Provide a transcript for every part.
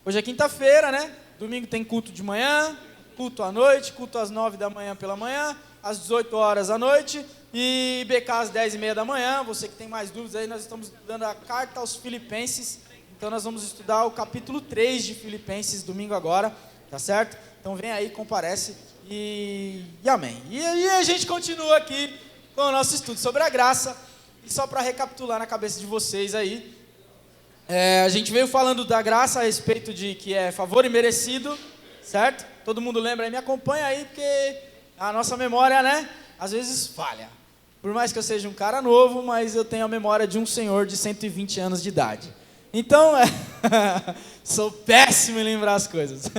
Hoje é quinta-feira, né? Domingo tem culto de manhã, culto à noite, culto às 9 da manhã pela manhã, às 18 horas à noite e IBK às 10h30 da manhã. Você que tem mais dúvidas aí, nós estamos estudando a carta aos Filipenses. Então nós vamos estudar o capítulo 3 de Filipenses domingo agora, tá certo? Então vem aí, comparece e amém. E aí a gente continua aqui com o nosso estudo sobre a graça. E só para recapitular na cabeça de vocês aí, a gente veio falando da graça a respeito de que é favor imerecido, certo? Todo mundo lembra aí, me acompanha aí, porque a nossa memória, né, às vezes falha. Por mais que eu seja um cara novo, mas eu tenho a memória de um senhor de 120 anos de idade. Então, sou péssimo em lembrar as coisas.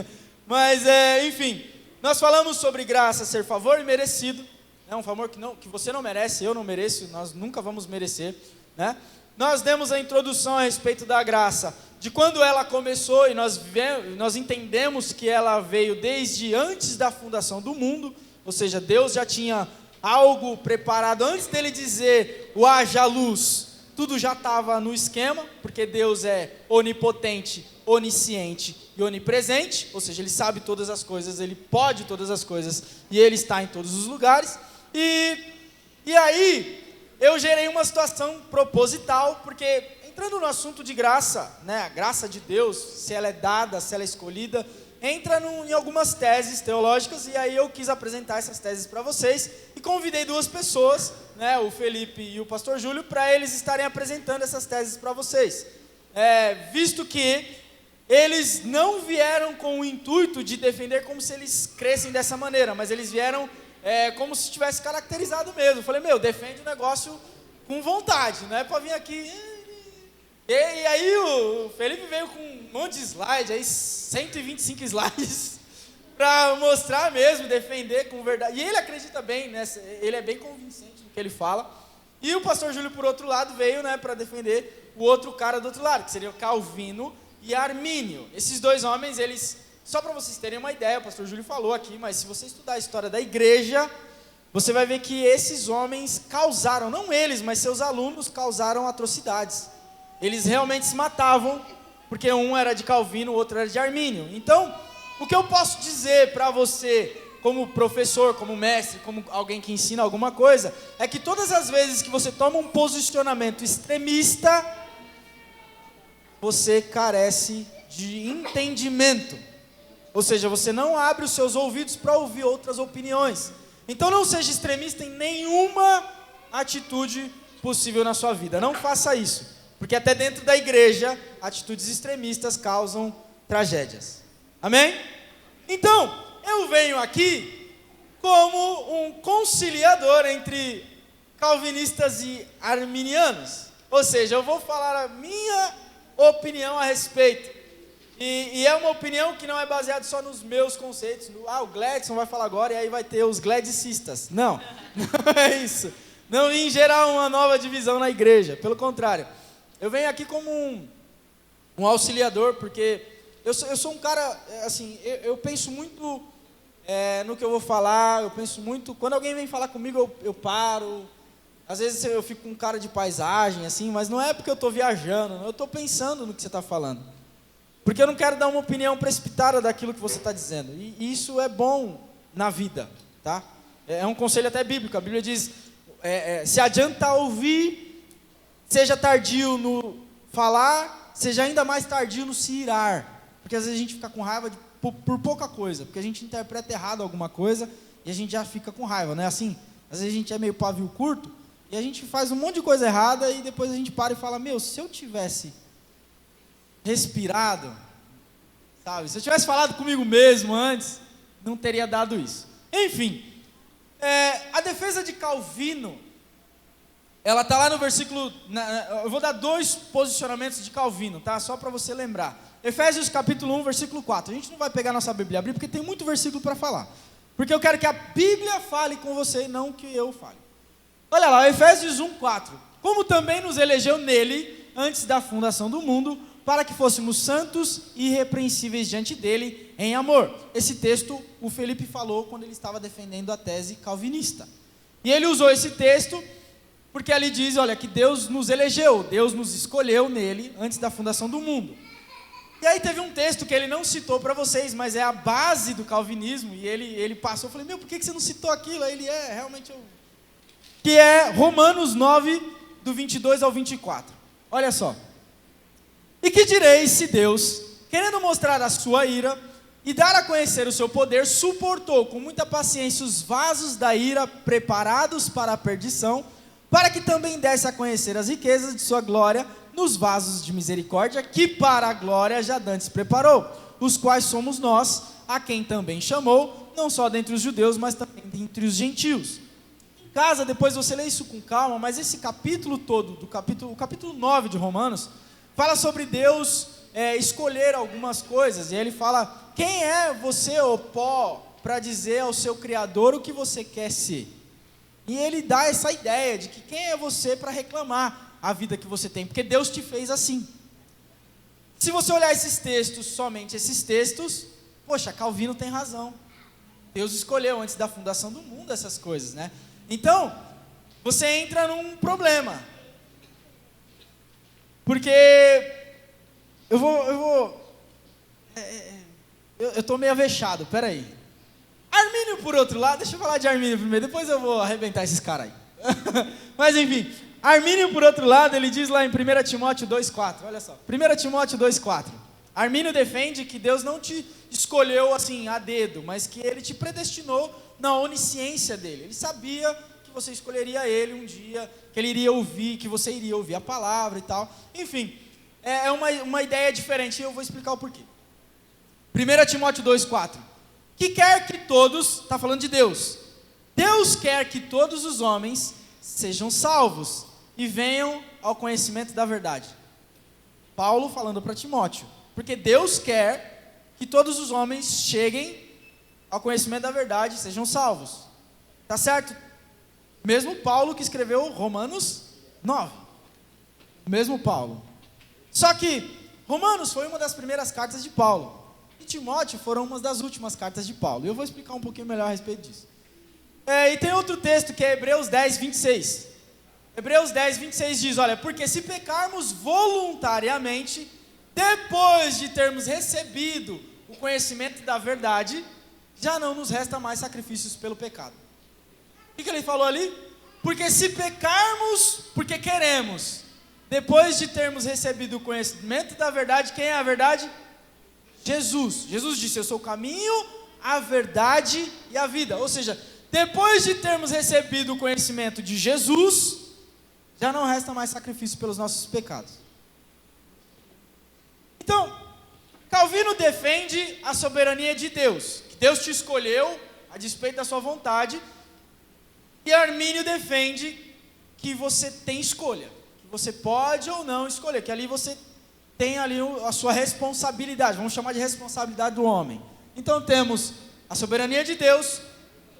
Mas, enfim, nós falamos sobre graça ser favor imerecido. É um favor que você não merece, eu não mereço, nós nunca vamos merecer, né? Nós demos a introdução a respeito da graça, de quando ela começou, e nós entendemos que ela veio desde antes da fundação do mundo, ou seja, Deus já tinha algo preparado antes dele dizer o haja luz. Tudo já estava no esquema, porque Deus é onipotente, onisciente e onipresente, ou seja, Ele sabe todas as coisas, Ele pode todas as coisas, e Ele está em todos os lugares. E aí, eu gerei uma situação proposital, porque entrando no assunto de graça, né, a graça de Deus, se ela é dada, se ela é escolhida, entra em algumas teses teológicas, e aí eu quis apresentar essas teses para vocês, e convidei duas pessoas, né, o Felipe e o pastor Júlio, para eles estarem apresentando essas teses para vocês, visto que eles não vieram com o intuito de defender como se eles crescem dessa maneira, mas eles vieram como se tivesse caracterizado mesmo. Eu falei, defende o negócio com vontade, não é para vir aqui. E aí o Felipe veio com um monte de slide, aí 125 slides, para mostrar mesmo, defender com verdade. E ele acredita bem, né? Ele é bem convincente no que ele fala. E o pastor Júlio, por outro lado, veio, né, para defender o outro cara do outro lado, que seria o Calvino e Armínio. Esses dois homens, eles, só para vocês terem uma ideia, o pastor Júlio falou aqui, mas se você estudar a história da igreja, você vai ver que esses homens causaram, não eles, mas seus alunos causaram atrocidades. Eles realmente se matavam, porque um era de Calvino, o outro era de Armínio. Então, o que eu posso dizer para você, como professor, como mestre, como alguém que ensina alguma coisa, é que todas as vezes que você toma um posicionamento extremista, você carece de entendimento. Ou seja, você não abre os seus ouvidos para ouvir outras opiniões. Então não seja extremista em nenhuma atitude possível na sua vida. Não faça isso. Porque até dentro da igreja, atitudes extremistas causam tragédias. Amém? Então, eu venho aqui como um conciliador entre calvinistas e arminianos. Ou seja, eu vou falar a minha opinião a respeito. E é uma opinião que não é baseada só nos meus conceitos. O Gladson vai falar agora e aí vai ter os gladicistas. Não, não é isso. Não em gerar uma nova divisão na igreja. Pelo contrário. Eu venho aqui como um auxiliador, porque eu sou um cara, assim, eu penso muito no que eu vou falar, eu penso muito, quando alguém vem falar comigo, eu paro, às vezes eu fico com cara de paisagem, assim, mas não é porque eu estou viajando, eu estou pensando no que você está falando, porque eu não quero dar uma opinião precipitada daquilo que você está dizendo, e isso é bom na vida, tá? É um conselho até bíblico, a Bíblia diz, se adianta ouvir, seja tardio no falar, seja ainda mais tardio no se irar. Porque às vezes a gente fica com raiva por pouca coisa, porque a gente interpreta errado alguma coisa e a gente já fica com raiva, não é assim? Às vezes a gente é meio pavio curto e a gente faz um monte de coisa errada e depois a gente para e fala, se eu tivesse respirado, sabe? Se eu tivesse falado comigo mesmo antes, não teria dado isso. Enfim, a defesa de Calvino, ela está lá no versículo, eu vou dar dois posicionamentos de Calvino, tá? Só para você lembrar. Efésios capítulo 1, versículo 4. A gente não vai pegar nossa Bíblia e abrir, porque tem muito versículo para falar. Porque eu quero que a Bíblia fale com você e não que eu fale. Olha lá, Efésios 1, 4. Como também nos elegeu nele, antes da fundação do mundo, para que fôssemos santos e irrepreensíveis diante dele, em amor. Esse texto o Felipe falou quando ele estava defendendo a tese calvinista. E ele usou esse texto porque ali diz, olha, que Deus nos elegeu, Deus nos escolheu nele antes da fundação do mundo. E aí teve um texto que ele não citou para vocês, mas é a base do calvinismo, e ele passou, eu falei, por que você não citou aquilo? Aí ele, realmente eu... Que é Romanos 9, do 22 ao 24. Olha só. E que direis se Deus, querendo mostrar a sua ira e dar a conhecer o seu poder, suportou com muita paciência os vasos da ira preparados para a perdição, para que também desse a conhecer as riquezas de sua glória nos vasos de misericórdia, que para a glória já dantes preparou, os quais somos nós, a quem também chamou, não só dentre os judeus, mas também dentre os gentios. Em casa, depois você lê isso com calma, mas esse capítulo todo, o capítulo 9 de Romanos, fala sobre Deus escolher algumas coisas, e ele fala, quem é você, ô pó, para dizer ao seu Criador o que você quer ser? E ele dá essa ideia de que quem é você para reclamar a vida que você tem, porque Deus te fez assim. Se você olhar esses textos, somente esses textos, poxa, Calvino tem razão. Deus escolheu antes da fundação do mundo essas coisas, né? Então, você entra num problema. Porque eu estou meio avexado, peraí. Armínio, por outro lado, deixa eu falar de Armínio primeiro, depois eu vou arrebentar esses caras aí. Mas enfim, Armínio, por outro lado, ele diz lá em 1 Timóteo 2,4, olha só, 1 Timóteo 2,4, Armínio defende que Deus não te escolheu assim, a dedo, mas que ele te predestinou na onisciência dele. Ele sabia que você escolheria ele um dia, que ele iria ouvir, que você iria ouvir a palavra e tal. Enfim, é uma ideia diferente, e eu vou explicar o porquê. 1 Timóteo 2,4, que quer que todos, está falando de Deus, Deus quer que todos os homens sejam salvos e venham ao conhecimento da verdade. Paulo falando para Timóteo, porque Deus quer que todos os homens cheguem ao conhecimento da verdade e sejam salvos. Tá certo? Mesmo Paulo que escreveu Romanos 9. Mesmo Paulo. Só que Romanos foi uma das primeiras cartas de Paulo. E Timóteo foram uma das últimas cartas de Paulo. E eu vou explicar um pouquinho melhor a respeito disso. E tem outro texto que é Hebreus 10, 26. Hebreus 10, 26 diz, olha, porque se pecarmos voluntariamente, depois de termos recebido o conhecimento da verdade, já não nos resta mais sacrifícios pelo pecado. O que ele falou ali? Porque se pecarmos porque queremos, depois de termos recebido o conhecimento da verdade, quem é a verdade? Jesus. Jesus disse, eu sou o caminho, a verdade e a vida. Ou seja, depois de termos recebido o conhecimento de Jesus, já não resta mais sacrifício pelos nossos pecados. Então, Calvino defende a soberania de Deus, que Deus te escolheu a despeito da sua vontade, e Armínio defende que você tem escolha, que você pode ou não escolher, que ali você tem ali a sua responsabilidade, vamos chamar de responsabilidade do homem. Então temos a soberania de Deus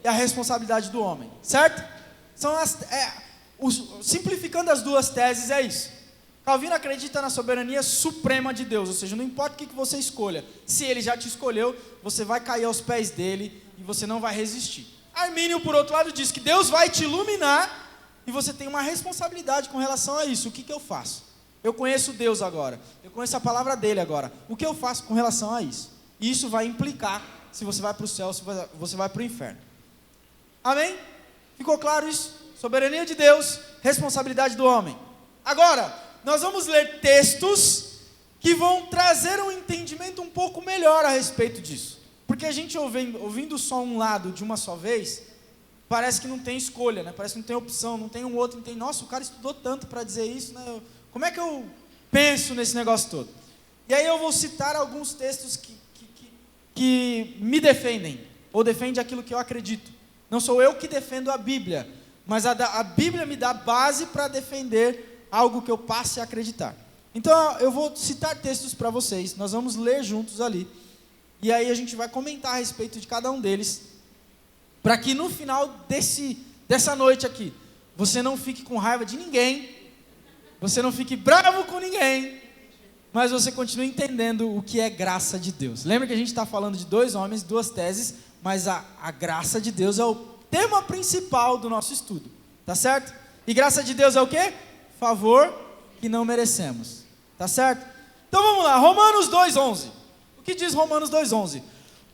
e a responsabilidade do homem, certo? São simplificando as duas teses é isso. Calvino acredita na soberania suprema de Deus, ou seja, não importa o que você escolha, se ele já te escolheu, você vai cair aos pés dele e você não vai resistir. Armínio, por outro lado, diz que Deus vai te iluminar e você tem uma responsabilidade com relação a isso. O que eu faço? Eu conheço Deus agora, eu conheço a palavra dele agora, o que eu faço com relação a isso? E isso vai implicar se você vai para o céu, se você vai para o inferno. Amém? Ficou claro isso? Soberania de Deus, responsabilidade do homem. Agora, nós vamos ler textos que vão trazer um entendimento um pouco melhor a respeito disso. Porque a gente ouvindo só um lado de uma só vez, parece que não tem escolha, né? Parece que não tem opção, não tem um outro, não tem, nossa, o cara estudou tanto para dizer isso, né? Como é que eu penso nesse negócio todo? E aí eu vou citar alguns textos que me defendem, ou defendem aquilo que eu acredito. Não sou eu que defendo a Bíblia, mas a Bíblia me dá base para defender algo que eu passe a acreditar. Então eu vou citar textos para vocês, nós vamos ler juntos ali, e aí a gente vai comentar a respeito de cada um deles, para que no final dessa noite aqui, você não fique com raiva de ninguém, você não fique bravo com ninguém, mas você continue entendendo o que é graça de Deus. Lembra que a gente está falando de dois homens, duas teses, mas a graça de Deus é o tema principal do nosso estudo, tá certo? E graça de Deus é o quê? Favor que não merecemos, tá certo? Então vamos lá, Romanos 2,11. O que diz Romanos 2,11?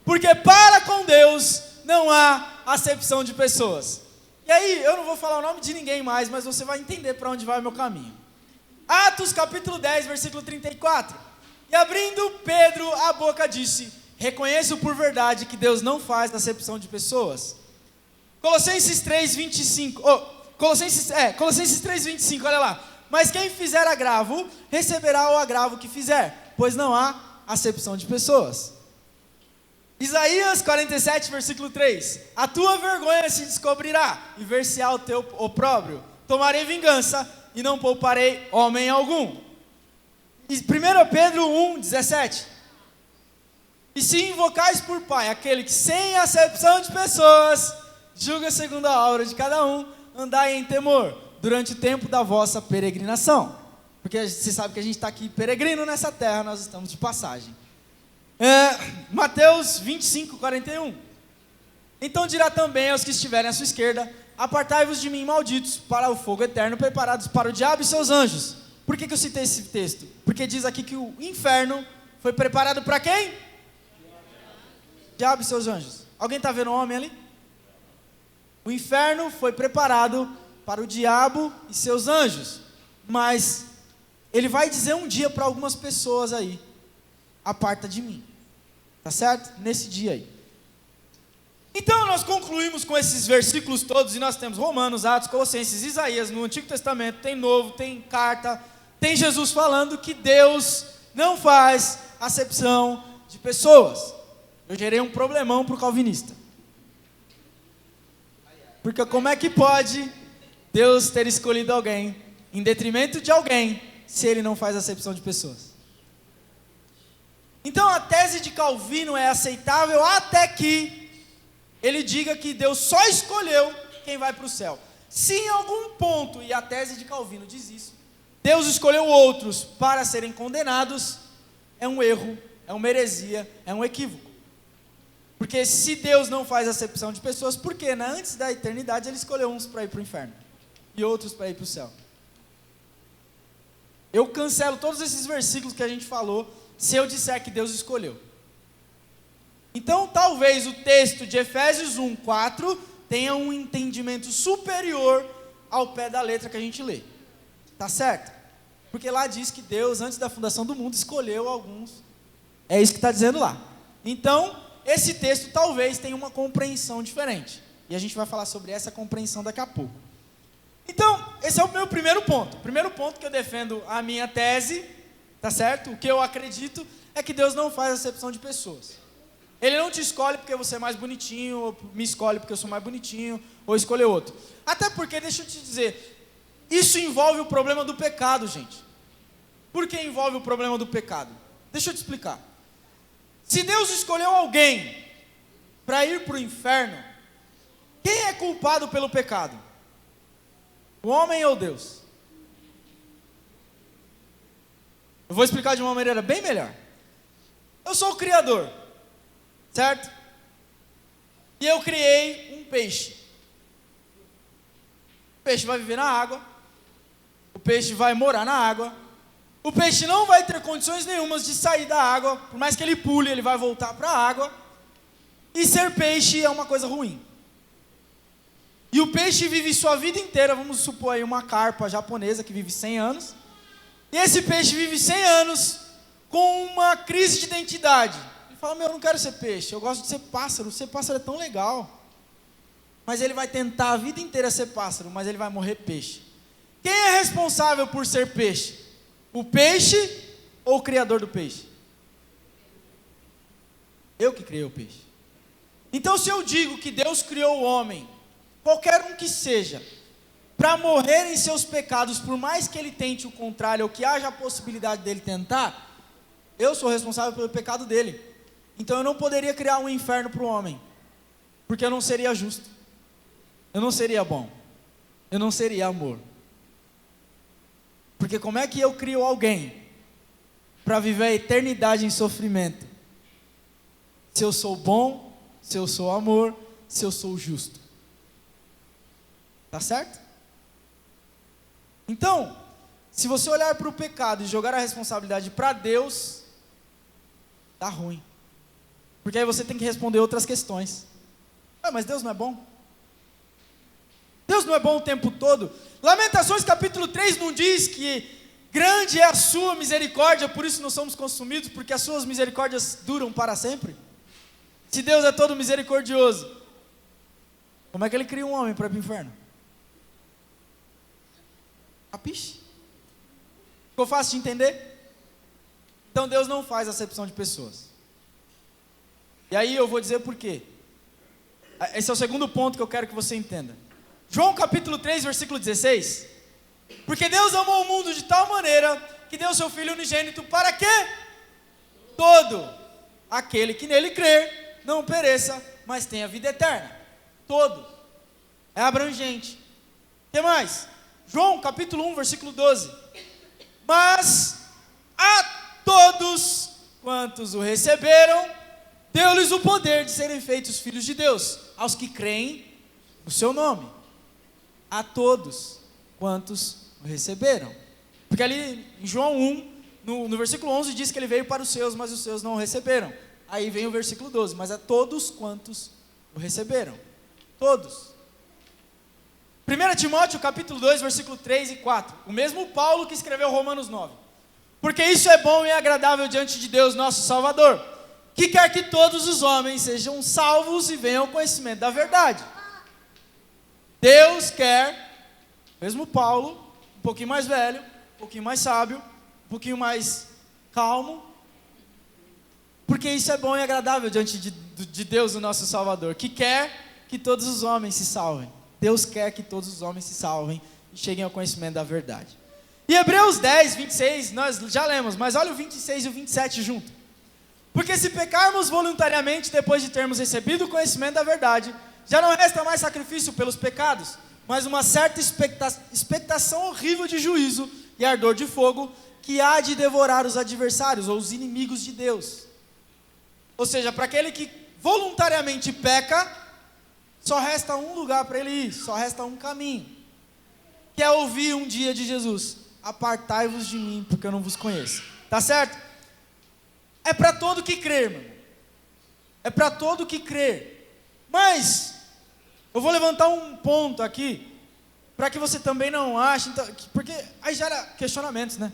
Porque para com Deus não há acepção de pessoas. E aí, eu não vou falar o nome de ninguém mais, mas você vai entender para onde vai o meu caminho. Atos capítulo 10, versículo 34. E abrindo Pedro a boca disse: reconheço por verdade que Deus não faz acepção de pessoas. Colossenses 3,25. Colossenses 3,25, olha lá. Mas quem fizer agravo, receberá o agravo que fizer, pois não há acepção de pessoas. Isaías 47, versículo 3. A tua vergonha se descobrirá, e ver-se-á o teu opróbrio. Tomarei vingança, e não pouparei homem algum. E 1 Pedro 1, 17. E se invocais por Pai aquele que sem acepção de pessoas julga segundo a obra de cada um, andai em temor durante o tempo da vossa peregrinação. Porque você sabe que a gente está aqui peregrino nessa terra, nós estamos de passagem. Mateus 25, 41. Então dirá também aos que estiverem à sua esquerda: apartai-vos de mim, malditos, para o fogo eterno, preparados para o diabo e seus anjos. Por que eu citei esse texto? Porque diz aqui que o inferno foi preparado para quem? Diabo e seus anjos. Alguém está vendo o homem ali? O inferno foi preparado para o diabo e seus anjos. Mas ele vai dizer um dia para algumas pessoas aí: aparta de mim. Tá certo? Nesse dia aí. Então nós concluímos com esses versículos todos, e nós temos Romanos, Atos, Colossenses, Isaías, no Antigo Testamento, tem Novo, tem carta, tem Jesus falando que Deus não faz acepção de pessoas. Eu gerei um problemão para o calvinista. Porque como é que pode Deus ter escolhido alguém em detrimento de alguém, se ele não faz acepção de pessoas? Então a tese de Calvino é aceitável até que ele diga que Deus só escolheu quem vai para o céu. Se em algum ponto, e a tese de Calvino diz isso, Deus escolheu outros para serem condenados, é um erro, é uma heresia, é um equívoco. Porque se Deus não faz acepção de pessoas, por que, né? Antes da eternidade ele escolheu uns para ir para o inferno e outros para ir para o céu? Eu cancelo todos esses versículos que a gente falou se eu disser que Deus escolheu. Então talvez o texto de Efésios 1, 4 tenha um entendimento superior ao pé da letra que a gente lê. Tá certo? Porque lá diz que Deus, antes da fundação do mundo, escolheu alguns. É isso que está dizendo lá. Então, esse texto talvez tenha uma compreensão diferente. E a gente vai falar sobre essa compreensão daqui a pouco. Então, esse é o meu primeiro ponto. O primeiro ponto que eu defendo a minha tese, tá certo? O que eu acredito é que Deus não faz acepção de pessoas. Ele não te escolhe porque você é mais bonitinho, ou me escolhe porque eu sou mais bonitinho, ou escolhe outro. Até porque, deixa eu te dizer, isso envolve o problema do pecado, gente. Por que envolve o problema do pecado? Deixa eu te explicar. Se Deus escolheu alguém para ir para o inferno, quem é culpado pelo pecado? O homem ou Deus? Eu vou explicar de uma maneira bem melhor. Eu sou o Criador, certo? E eu criei um peixe. O peixe vai viver na água. O peixe vai morar na água. O peixe não vai ter condições nenhumas de sair da água. Por mais que ele pule, ele vai voltar para a água. E ser peixe é uma coisa ruim. E o peixe vive sua vida inteira, vamos supor aí uma carpa japonesa que vive 100 anos. E esse peixe vive 100 anos com uma crise de identidade. Ele fala: eu não quero ser peixe, eu gosto de ser pássaro. Ser pássaro é tão legal. Mas ele vai tentar a vida inteira ser pássaro, mas ele vai morrer peixe. Quem é responsável por ser peixe? O peixe ou o criador do peixe? Eu que criei o peixe. Então, se eu digo que Deus criou o homem, qualquer um que seja, para morrer em seus pecados, por mais que ele tente o contrário, ou que haja a possibilidade dele tentar, eu sou responsável pelo pecado dele. Então eu não poderia criar um inferno para o homem, porque eu não seria justo, eu não seria bom, eu não seria amor. Porque como é que eu crio alguém para viver a eternidade em sofrimento, se eu sou bom, se eu sou amor, se eu sou justo? Tá certo? Então, se você olhar para o pecado e jogar a responsabilidade para Deus, dá ruim. Porque aí você tem que responder outras questões. Mas Deus não é bom? Deus não é bom o tempo todo? Lamentações capítulo 3 não diz que grande é a sua misericórdia, por isso não somos consumidos, porque as suas misericórdias duram para sempre? Se Deus é todo misericordioso, como é que ele cria um homem para ir para o inferno? Capiche? Ficou fácil de entender? Então Deus não faz acepção de pessoas. E aí eu vou dizer por quê. Esse é o segundo ponto que eu quero que você entenda. João capítulo 3, versículo 16. Porque Deus amou o mundo de tal maneira que deu seu Filho unigênito para quê? Todo aquele que nele crer não pereça, mas tenha vida eterna. Todo. É abrangente. O que mais? João capítulo 1, versículo 12. Mas a todos quantos o receberam, deu-lhes o poder de serem feitos filhos de Deus, aos que creem no seu nome. A todos quantos o receberam. Porque ali em João 1, no versículo 11 diz que ele veio para os seus, mas os seus não o receberam. Aí vem o versículo 12, mas a todos quantos o receberam. Todos. 1 Timóteo capítulo 2, versículo 3 e 4. O mesmo Paulo que escreveu Romanos 9. Porque isso é bom e agradável diante de Deus nosso Salvador, que quer que todos os homens sejam salvos e venham ao conhecimento da verdade. Deus quer, mesmo Paulo, um pouquinho mais velho, um pouquinho mais sábio, um pouquinho mais calmo, porque isso é bom e agradável diante de Deus, o nosso Salvador, que quer que todos os homens se salvem. Deus quer que todos os homens se salvem e cheguem ao conhecimento da verdade. E Hebreus 10, 26, nós já lemos, mas olha o 26 e o 27 junto. Porque se pecarmos voluntariamente depois de termos recebido o conhecimento da verdade, já não resta mais sacrifício pelos pecados, mas uma certa expectação horrível de juízo e ardor de fogo, que há de devorar os adversários ou os inimigos de Deus. Ou seja, para aquele que voluntariamente peca, só resta um lugar para ele ir, só resta um caminho, que é ouvir um dia de Jesus: apartai-vos de mim, porque eu não vos conheço. Tá certo? É para todo que crer, meu irmão. É para todo que crer. Mas eu vou levantar um ponto aqui, para que você também não ache, então, porque aí gera questionamentos, né?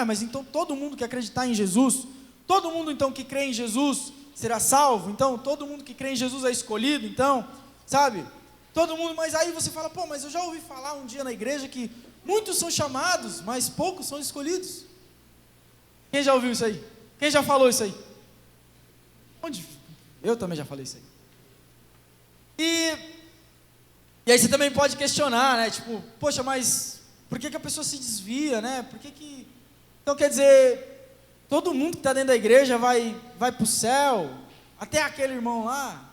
Mas então todo mundo que acreditar em Jesus, todo mundo então que crê em Jesus será salvo, então todo mundo que crê em Jesus é escolhido, então, sabe? Todo mundo, mas aí você fala, mas eu já ouvi falar um dia na igreja que muitos são chamados, mas poucos são escolhidos. Quem já ouviu isso aí? Quem já falou isso aí? Onde? Eu também já falei isso aí. E aí você também pode questionar, né? Tipo, poxa, mas por que a pessoa se desvia, né? Então quer dizer, todo mundo que está dentro da igreja vai para o céu, até aquele irmão lá,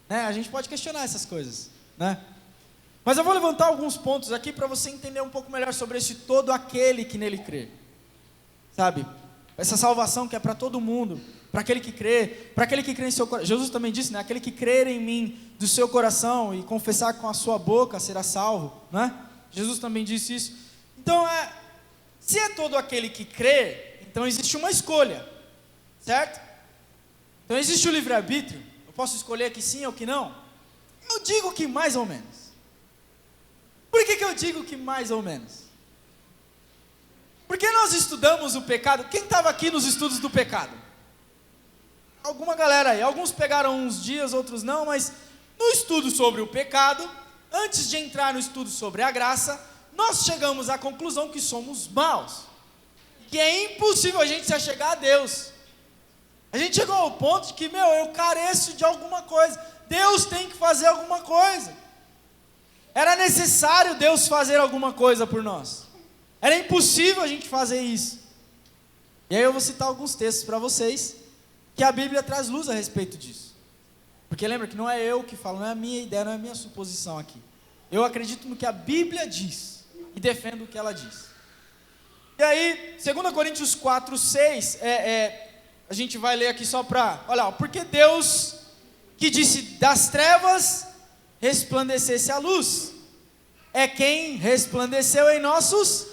né? A gente pode questionar essas coisas, né? Mas eu vou levantar alguns pontos aqui para você entender um pouco melhor sobre esse todo aquele que nele crê, sabe? Essa salvação que é para todo mundo, para aquele que crê em seu coração. Jesus também disse, né? Aquele que crer em mim do seu coração e confessar com a sua boca será salvo, né? Jesus também disse isso. Então, se é todo aquele que crê, então existe uma escolha, certo? Então existe o livre-arbítrio. Eu posso escolher que sim ou que não? Eu digo que mais ou menos. Por que eu digo que mais ou menos? Porque nós estudamos o pecado. Quem estava aqui nos estudos do pecado? Alguma galera aí. Alguns pegaram uns dias, outros não, mas no estudo sobre o pecado, antes de entrar no estudo sobre a graça, nós chegamos à conclusão que somos maus, que é impossível a gente se achegar a Deus. A gente chegou ao ponto de que, eu careço de alguma coisa, Deus tem que fazer alguma coisa. Era necessário Deus fazer alguma coisa por nós. Era impossível a gente fazer isso. E aí eu vou citar alguns textos para vocês, que a Bíblia traz luz a respeito disso. Porque lembra que não é eu que falo, não é a minha ideia, não é a minha suposição aqui. Eu acredito no que a Bíblia diz e defendo o que ela diz. E aí, 2 Coríntios 4, 6, a gente vai ler aqui só para, olha, porque Deus que disse das trevas resplandecesse a luz, é quem resplandeceu em nossos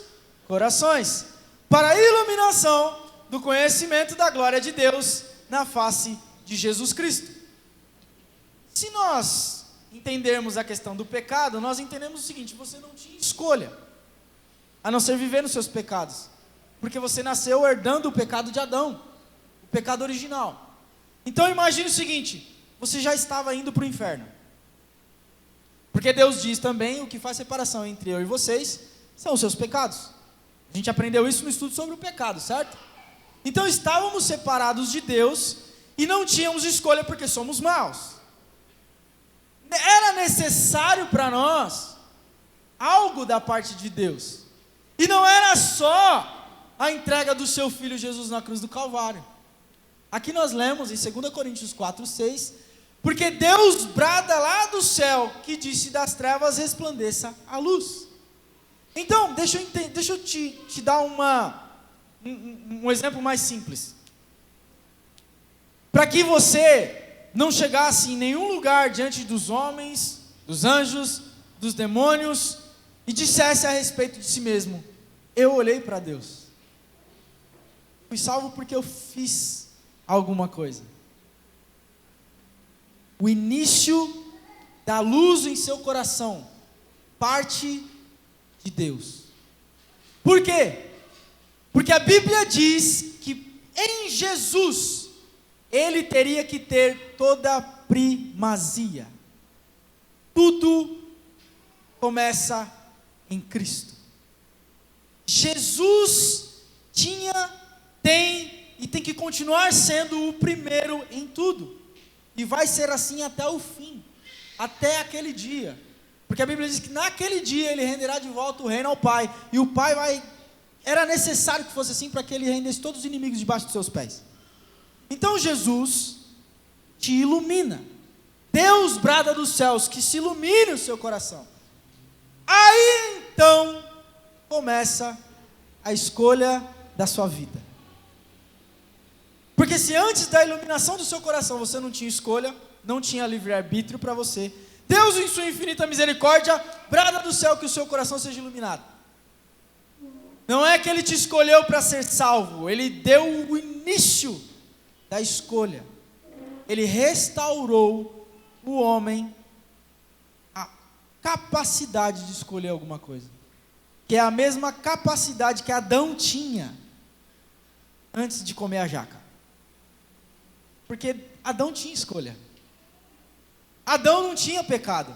corações, para a iluminação do conhecimento da glória de Deus na face de Jesus Cristo. Se nós entendermos a questão do pecado, nós entendemos o seguinte: você não tinha escolha, a não ser viver nos seus pecados, porque você nasceu herdando o pecado de Adão, o pecado original. Então imagine o seguinte: você já estava indo para o inferno, porque Deus diz também: o que faz separação entre eu e vocês são os seus pecados. A gente aprendeu isso no estudo sobre o pecado, certo? Então estávamos separados de Deus e não tínhamos escolha, porque somos maus. Era necessário para nós algo da parte de Deus, e não era só a entrega do seu Filho Jesus na cruz do Calvário. Aqui nós lemos em 2 Coríntios 4:6, porque Deus brada lá do céu, que disse: das trevas resplandeça a luz. Então, deixa eu te dar um exemplo mais simples. Para que você não chegasse em nenhum lugar diante dos homens, dos anjos, dos demônios, e dissesse a respeito de si mesmo: eu olhei para Deus, fui salvo porque eu fiz alguma coisa. O início da luz em seu coração parte de Deus. Por quê? Porque a Bíblia diz que em Jesus Ele teria que ter toda a primazia. Tudo começa em Cristo. Jesus tem e tem que continuar sendo o primeiro em tudo, e vai ser assim até o fim, até aquele dia, porque a Bíblia diz que naquele dia Ele renderá de volta o reino ao Pai, e o Pai era necessário que fosse assim, para que Ele rendesse todos os inimigos debaixo dos seus pés. Então Jesus te ilumina. Deus brada dos céus que se ilumine o seu coração. Aí então começa a escolha da sua vida. Porque se antes da iluminação do seu coração você não tinha escolha, não tinha livre-arbítrio para você, Deus em sua infinita misericórdia brada do céu que o seu coração seja iluminado. Não é que Ele te escolheu para ser salvo, Ele deu o início da escolha. Ele restaurou o homem a capacidade de escolher alguma coisa, que é a mesma capacidade que Adão tinha antes de comer a jaca. Porque Adão tinha escolha. Adão não tinha pecado.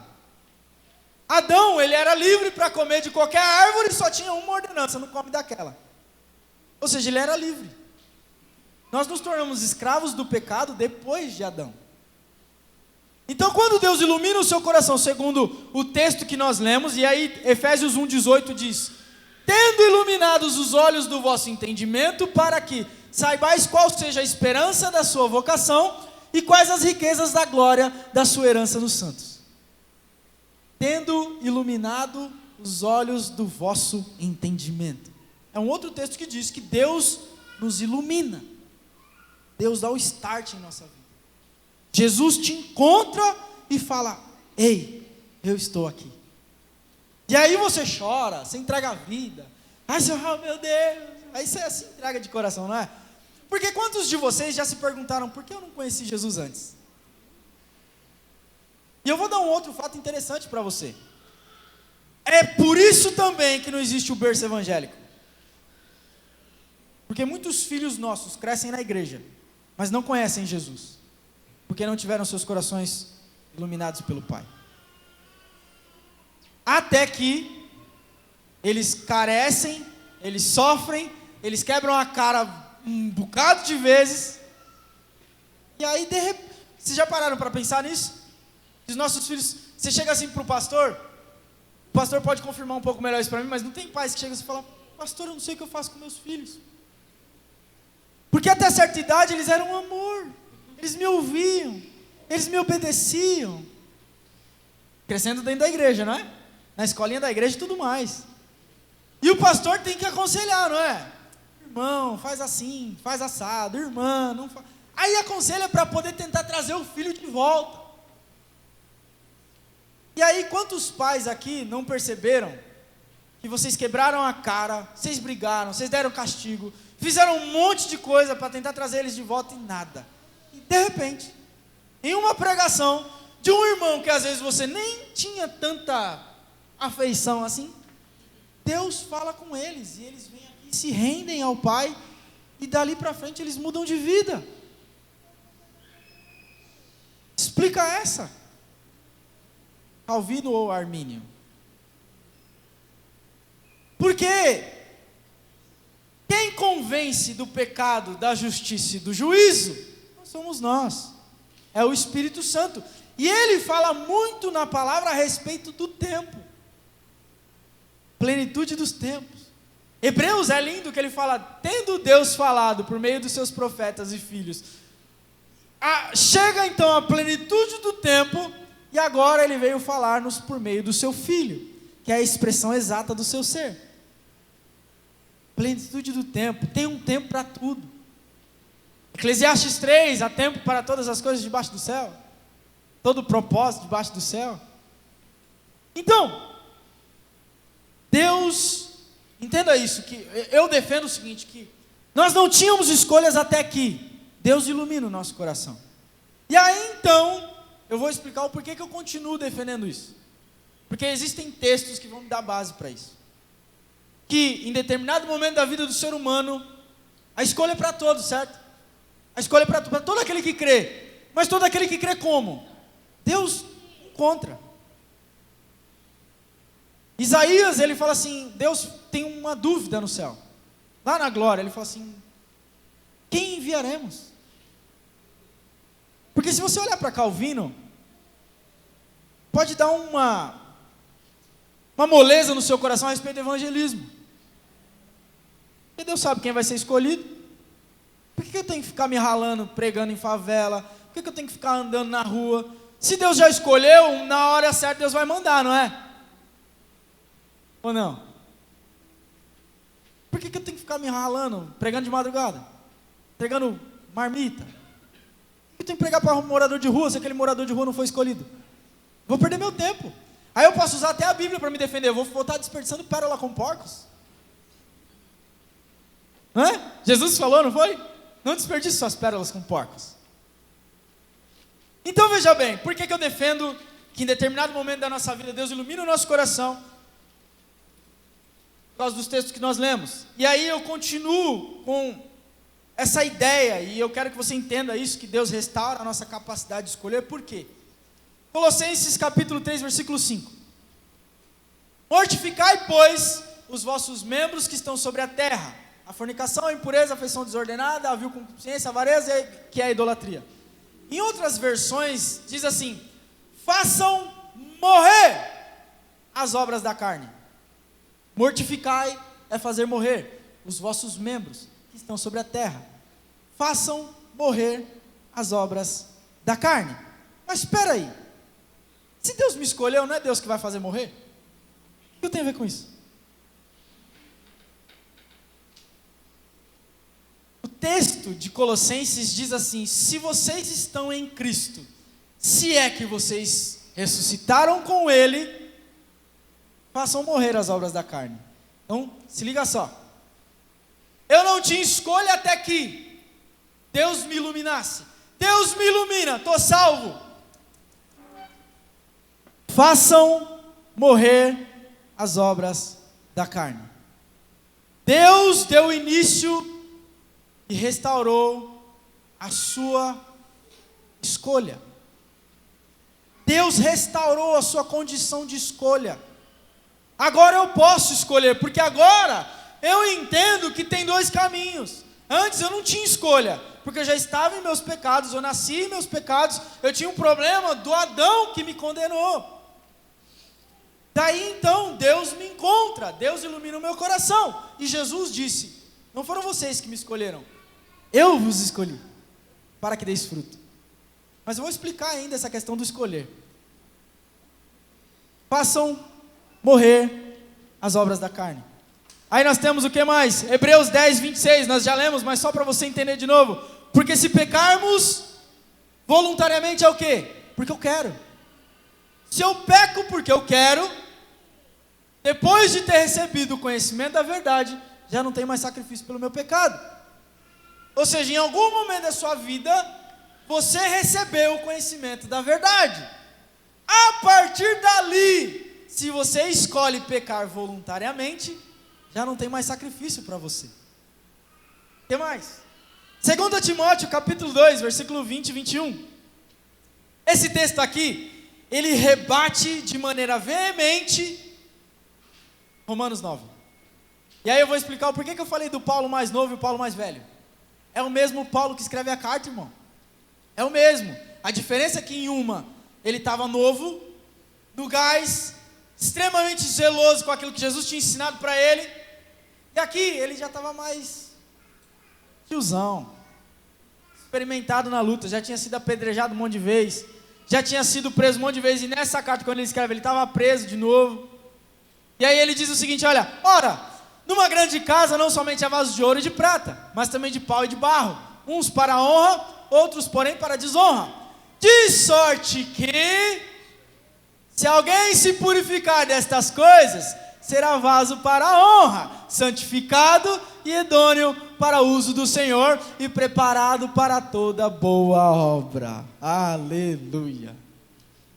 Adão, ele era livre para comer de qualquer árvore, só tinha uma ordenança: não come daquela. Ou seja, ele era livre. Nós nos tornamos escravos do pecado depois de Adão. Então quando Deus ilumina o seu coração, segundo o texto que nós lemos, e aí Efésios 1,18 diz: tendo iluminados os olhos do vosso entendimento, para que saibais qual seja a esperança da sua vocação, e quais as riquezas da glória da sua herança nos santos. Tendo iluminado os olhos do vosso entendimento. É um outro texto que diz que Deus nos ilumina. Deus dá o start em nossa vida. Jesus te encontra e fala: ei, eu estou aqui. E aí você chora, você entrega a vida. Aí você, oh meu Deus. Aí você se entrega de coração, não é? Porque quantos de vocês já se perguntaram: por que eu não conheci Jesus antes? E eu vou dar um outro fato interessante para você. É por isso também que não existe o berço evangélico. Porque muitos filhos nossos crescem na igreja, mas não conhecem Jesus, porque não tiveram seus corações iluminados pelo Pai. Até que eles carecem, eles sofrem, eles quebram a cara um bocado de vezes, e aí vocês já pararam para pensar nisso? Os nossos filhos, você chega assim para o pastor pode confirmar um pouco melhor isso para mim, mas não tem pais que chegam assim e falam: pastor, eu não sei o que eu faço com meus filhos. Porque até certa idade eles eram um amor, eles me ouviam, eles me obedeciam. Crescendo dentro da igreja, não é? Na escolinha da igreja e tudo mais. E o pastor tem que aconselhar, não é? Irmão, faz assim, faz assado, irmã, não faz. Aí aconselha para poder tentar trazer o filho de volta. E aí, quantos pais aqui não perceberam que vocês quebraram a cara, vocês brigaram, vocês deram castigo, fizeram um monte de coisa para tentar trazer eles de volta e nada. E de repente, em uma pregação de um irmão que às vezes você nem tinha tanta afeição assim, Deus fala com eles e eles vêm aqui, se rendem ao Pai e dali para frente eles mudam de vida. Explica essa. Calvino ou Armínio? Porque quem convence do pecado, da justiça e do juízo, não somos nós, é o Espírito Santo. E ele fala muito na palavra a respeito do tempo, plenitude dos tempos. Hebreus é lindo que ele fala, tendo Deus falado por meio dos seus profetas e filhos, chega então a plenitude do tempo, e agora ele veio falar-nos por meio do seu Filho, que é a expressão exata do seu ser. Plenitude do tempo, tem um tempo para tudo. Eclesiastes 3, há tempo para todas as coisas debaixo do céu, todo propósito debaixo do céu. Então, Deus, entenda isso, que eu defendo o seguinte, que nós não tínhamos escolhas até aqui, Deus ilumina o nosso coração. E aí então, eu vou explicar o porquê que eu continuo defendendo isso. Porque existem textos que vão me dar base para isso. Que em determinado momento da vida do ser humano, a escolha é para todos, certo? A escolha é para todo aquele que crê. Mas todo aquele que crê como? Deus encontra. Isaías, ele fala assim, Deus tem uma dúvida no céu. Lá na glória, ele fala assim, quem enviaremos? Porque se você olhar para Calvino, pode dar uma moleza no seu coração a respeito do evangelismo. Porque Deus sabe quem vai ser escolhido. Por que eu tenho que ficar me ralando, pregando em favela? Por que eu tenho que ficar andando na rua? Se Deus já escolheu, na hora certa Deus vai mandar, não é? Ou não? Por que eu tenho que ficar me ralando, pregando de madrugada? Pregando marmita? Por que eu tenho que pregar para um morador de rua, se aquele morador de rua não foi escolhido? Vou perder meu tempo. Aí eu posso usar até a Bíblia para me defender. Eu vou estar desperdiçando pérola com porcos. Não é? Jesus falou, não foi? Não desperdice suas pérolas com porcos. Então veja bem, por que eu defendo que em determinado momento da nossa vida Deus ilumina o nosso coração? Por causa dos textos que nós lemos. E aí eu continuo com essa ideia, e eu quero que você entenda isso, que Deus restaura a nossa capacidade de escolher. Por quê? Colossenses capítulo 3, versículo 5. Mortificai, pois, os vossos membros que estão sobre a terra, a fornicação, a impureza, a afeição desordenada, a vil concupiscência, a avareza, que é a idolatria. Em outras versões, diz assim, façam morrer as obras da carne. Mortificai é fazer morrer os vossos membros que estão sobre a terra. Façam morrer as obras da carne. Mas espera aí, se Deus me escolheu, não é Deus que vai fazer morrer? O que eu tenho a ver com isso? O texto de Colossenses diz assim, se vocês estão em Cristo, se é que vocês ressuscitaram com Ele, façam morrer as obras da carne. Então, se liga só. Eu não tinha escolha até que Deus me iluminasse. Deus me ilumina, estou salvo. Façam morrer as obras da carne. Deus deu início e restaurou a sua escolha. Deus restaurou a sua condição de escolha. Agora eu posso escolher, porque agora eu entendo que tem dois caminhos. Antes eu não tinha escolha, porque eu já estava em meus pecados, eu nasci em meus pecados, eu tinha um problema do Adão que me condenou. Daí então Deus me encontra, Deus ilumina o meu coração. E Jesus disse, não foram vocês que me escolheram, eu vos escolhi, para que deis fruto. Mas eu vou explicar ainda essa questão do escolher. Façam morrer as obras da carne. Aí nós temos o que mais? Hebreus 10, 26, nós já lemos, mas só para você entender de novo. Porque se pecarmos voluntariamente é o quê? Porque eu quero. Se eu peco porque eu quero, depois de ter recebido o conhecimento da verdade, já não tem mais sacrifício pelo meu pecado. Ou seja, em algum momento da sua vida, você recebeu o conhecimento da verdade. A partir dali, se você escolhe pecar voluntariamente, já não tem mais sacrifício para você. O que mais? 2 Timóteo capítulo 2, versículo 20 e 21. Esse texto aqui, ele rebate de maneira veemente Romanos 9. E aí eu vou explicar o porquê que eu falei do Paulo mais novo e o Paulo mais velho. É o mesmo Paulo que escreve a carta, irmão. É o mesmo. A diferença é que em uma, ele estava novo, no gás, extremamente zeloso com aquilo que Jesus tinha ensinado para ele. E aqui, ele já estava mais tiozão, experimentado na luta, já tinha sido apedrejado um monte de vezes, já tinha sido preso um monte de vezes, e nessa carta, quando ele escreve, ele estava preso de novo. E aí ele diz o seguinte, olha, ora, numa grande casa não somente há vasos de ouro e de prata, mas também de pau e de barro, uns para a honra, outros porém para a desonra, de sorte que, se alguém se purificar destas coisas, será vaso para a honra, santificado e idôneo para o uso do Senhor e preparado para toda boa obra. Aleluia.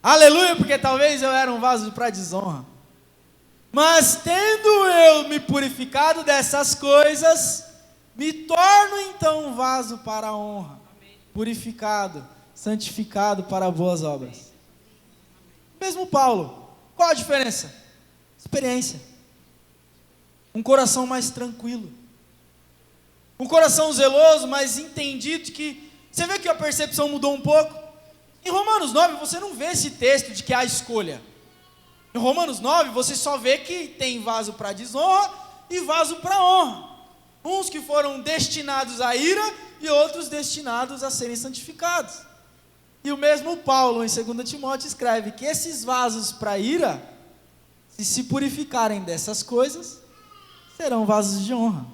Aleluia, porque talvez eu era um vaso para desonra. Mas tendo eu me purificado dessas coisas, me torno então um vaso para a honra, purificado, santificado para boas obras. Mesmo Paulo, qual a diferença? Experiência. Um coração mais tranquilo. Um coração zeloso, mas entendido que... Você vê que a percepção mudou um pouco? Em Romanos 9 você não vê esse texto de que há escolha. Em Romanos 9 você só vê que tem vaso para desonra e vaso para honra. Uns que foram destinados à ira e outros destinados a serem santificados. E o mesmo Paulo, em 2 Timóteo, escreve que esses vasos para ira, se purificarem dessas coisas, serão vasos de honra.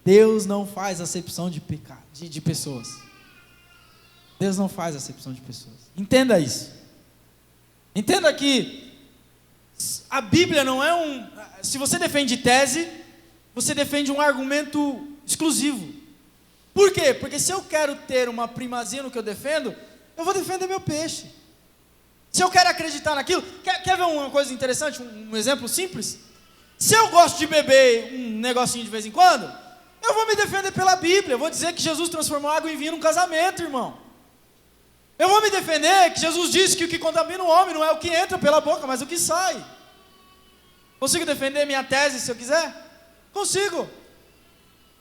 Deus não faz acepção de pecado, de pessoas. Deus não faz acepção de pessoas. Entenda isso. Entenda que a Bíblia não é um... Se você defende tese, você defende um argumento exclusivo. Por quê? Porque se eu quero ter uma primazia no que eu defendo, eu vou defender meu peixe. Se eu quero acreditar naquilo... Quer ver uma coisa interessante, um exemplo simples? Se eu gosto de beber um negocinho de vez em quando, eu vou me defender pela Bíblia. Eu vou dizer que Jesus transformou água em vinho num casamento, irmão. Eu vou me defender que Jesus disse que o que contamina o homem não é o que entra pela boca, mas o que sai. Consigo defender minha tese se eu quiser? Consigo.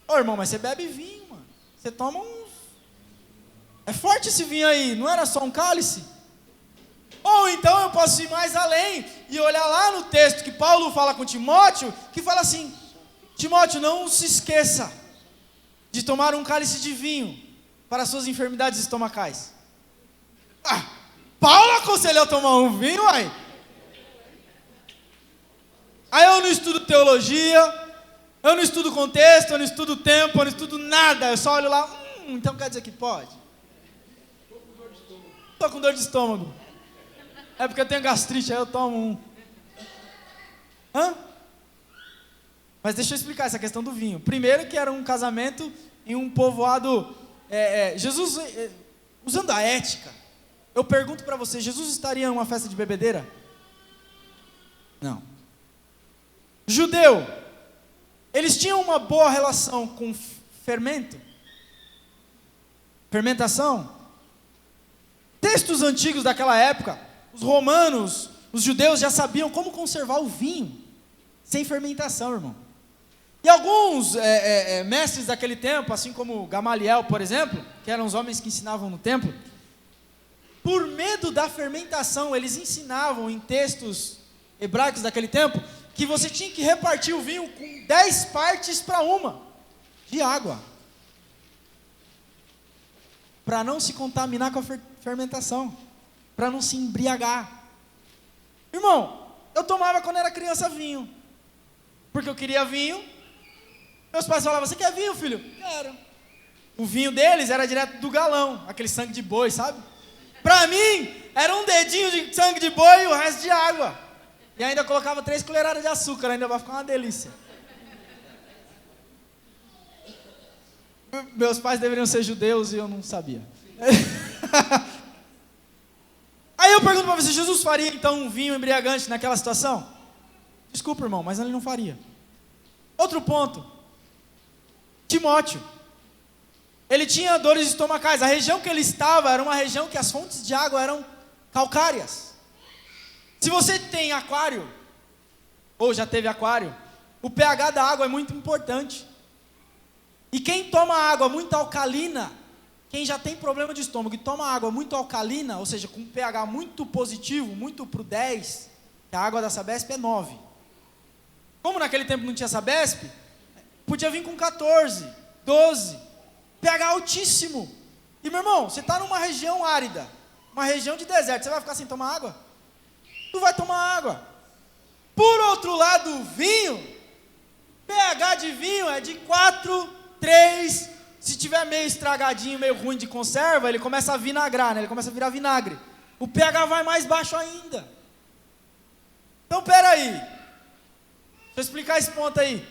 Ô irmão, mas você bebe vinho, mano. Você toma uns... É forte esse vinho aí, não era só um cálice? Ou então eu posso ir mais além e olhar lá no texto que Paulo fala com Timóteo, que fala assim, Timóteo, não se esqueça de tomar um cálice de vinho para suas enfermidades estomacais. Paulo aconselhou tomar um vinho, aí eu não estudo teologia, eu não estudo contexto, eu não estudo tempo, eu não estudo nada, eu só olho lá, então quer dizer que pode? Estou com dor de estômago. É porque eu tenho gastrite, aí eu tomo um. Mas deixa eu explicar essa questão do vinho. Primeiro que era um casamento em um povoado... Jesus, usando a ética, eu pergunto para você, Jesus estaria em uma festa de bebedeira? Não. Judeu, eles tinham uma boa relação com fermento? Fermentação? Textos antigos daquela época, os romanos, os judeus já sabiam como conservar o vinho sem fermentação, irmão. E alguns mestres daquele tempo, assim como Gamaliel, por exemplo, que eram os homens que ensinavam no templo, por medo da fermentação, eles ensinavam em textos hebraicos daquele tempo, que você tinha que repartir o vinho com 10 partes para uma de água, para não se contaminar com a fermentação, para não se embriagar. Irmão, eu tomava quando era criança vinho, porque eu queria vinho. Meus pais falavam, você quer vinho, filho? Quero. O vinho deles era direto do galão, aquele sangue de boi, sabe? Para mim, era um dedinho de sangue de boi e o resto de água. E ainda colocava 3 colheradas de açúcar, ainda vai ficar uma delícia. Meus pais deveriam ser judeus e eu não sabia. Aí eu pergunto para você, Jesus faria então um vinho embriagante naquela situação? Desculpa, irmão, mas ele não faria. Outro ponto. Timóteo. Ele tinha dores estomacais. A região que ele estava era uma região que as fontes de água eram calcárias. Se você tem aquário, ou já teve aquário, o pH da água é muito importante. E quem toma água muito alcalina, quem já tem problema de estômago e toma água muito alcalina, ou seja, com pH muito positivo, muito para o 10, que a água da Sabesp é 9. Como naquele tempo não tinha Sabesp, podia vir com 14, 12, pH altíssimo. E meu irmão, você está numa região árida, uma região de deserto, você vai ficar sem tomar água? Tu vai tomar água. Por outro lado, o vinho, pH de vinho é de 4, 3, se tiver meio estragadinho, meio ruim de conserva, ele começa a vinagrar, né? Ele começa a virar vinagre. O pH vai mais baixo ainda. Então, peraí. Deixa eu explicar esse ponto aí.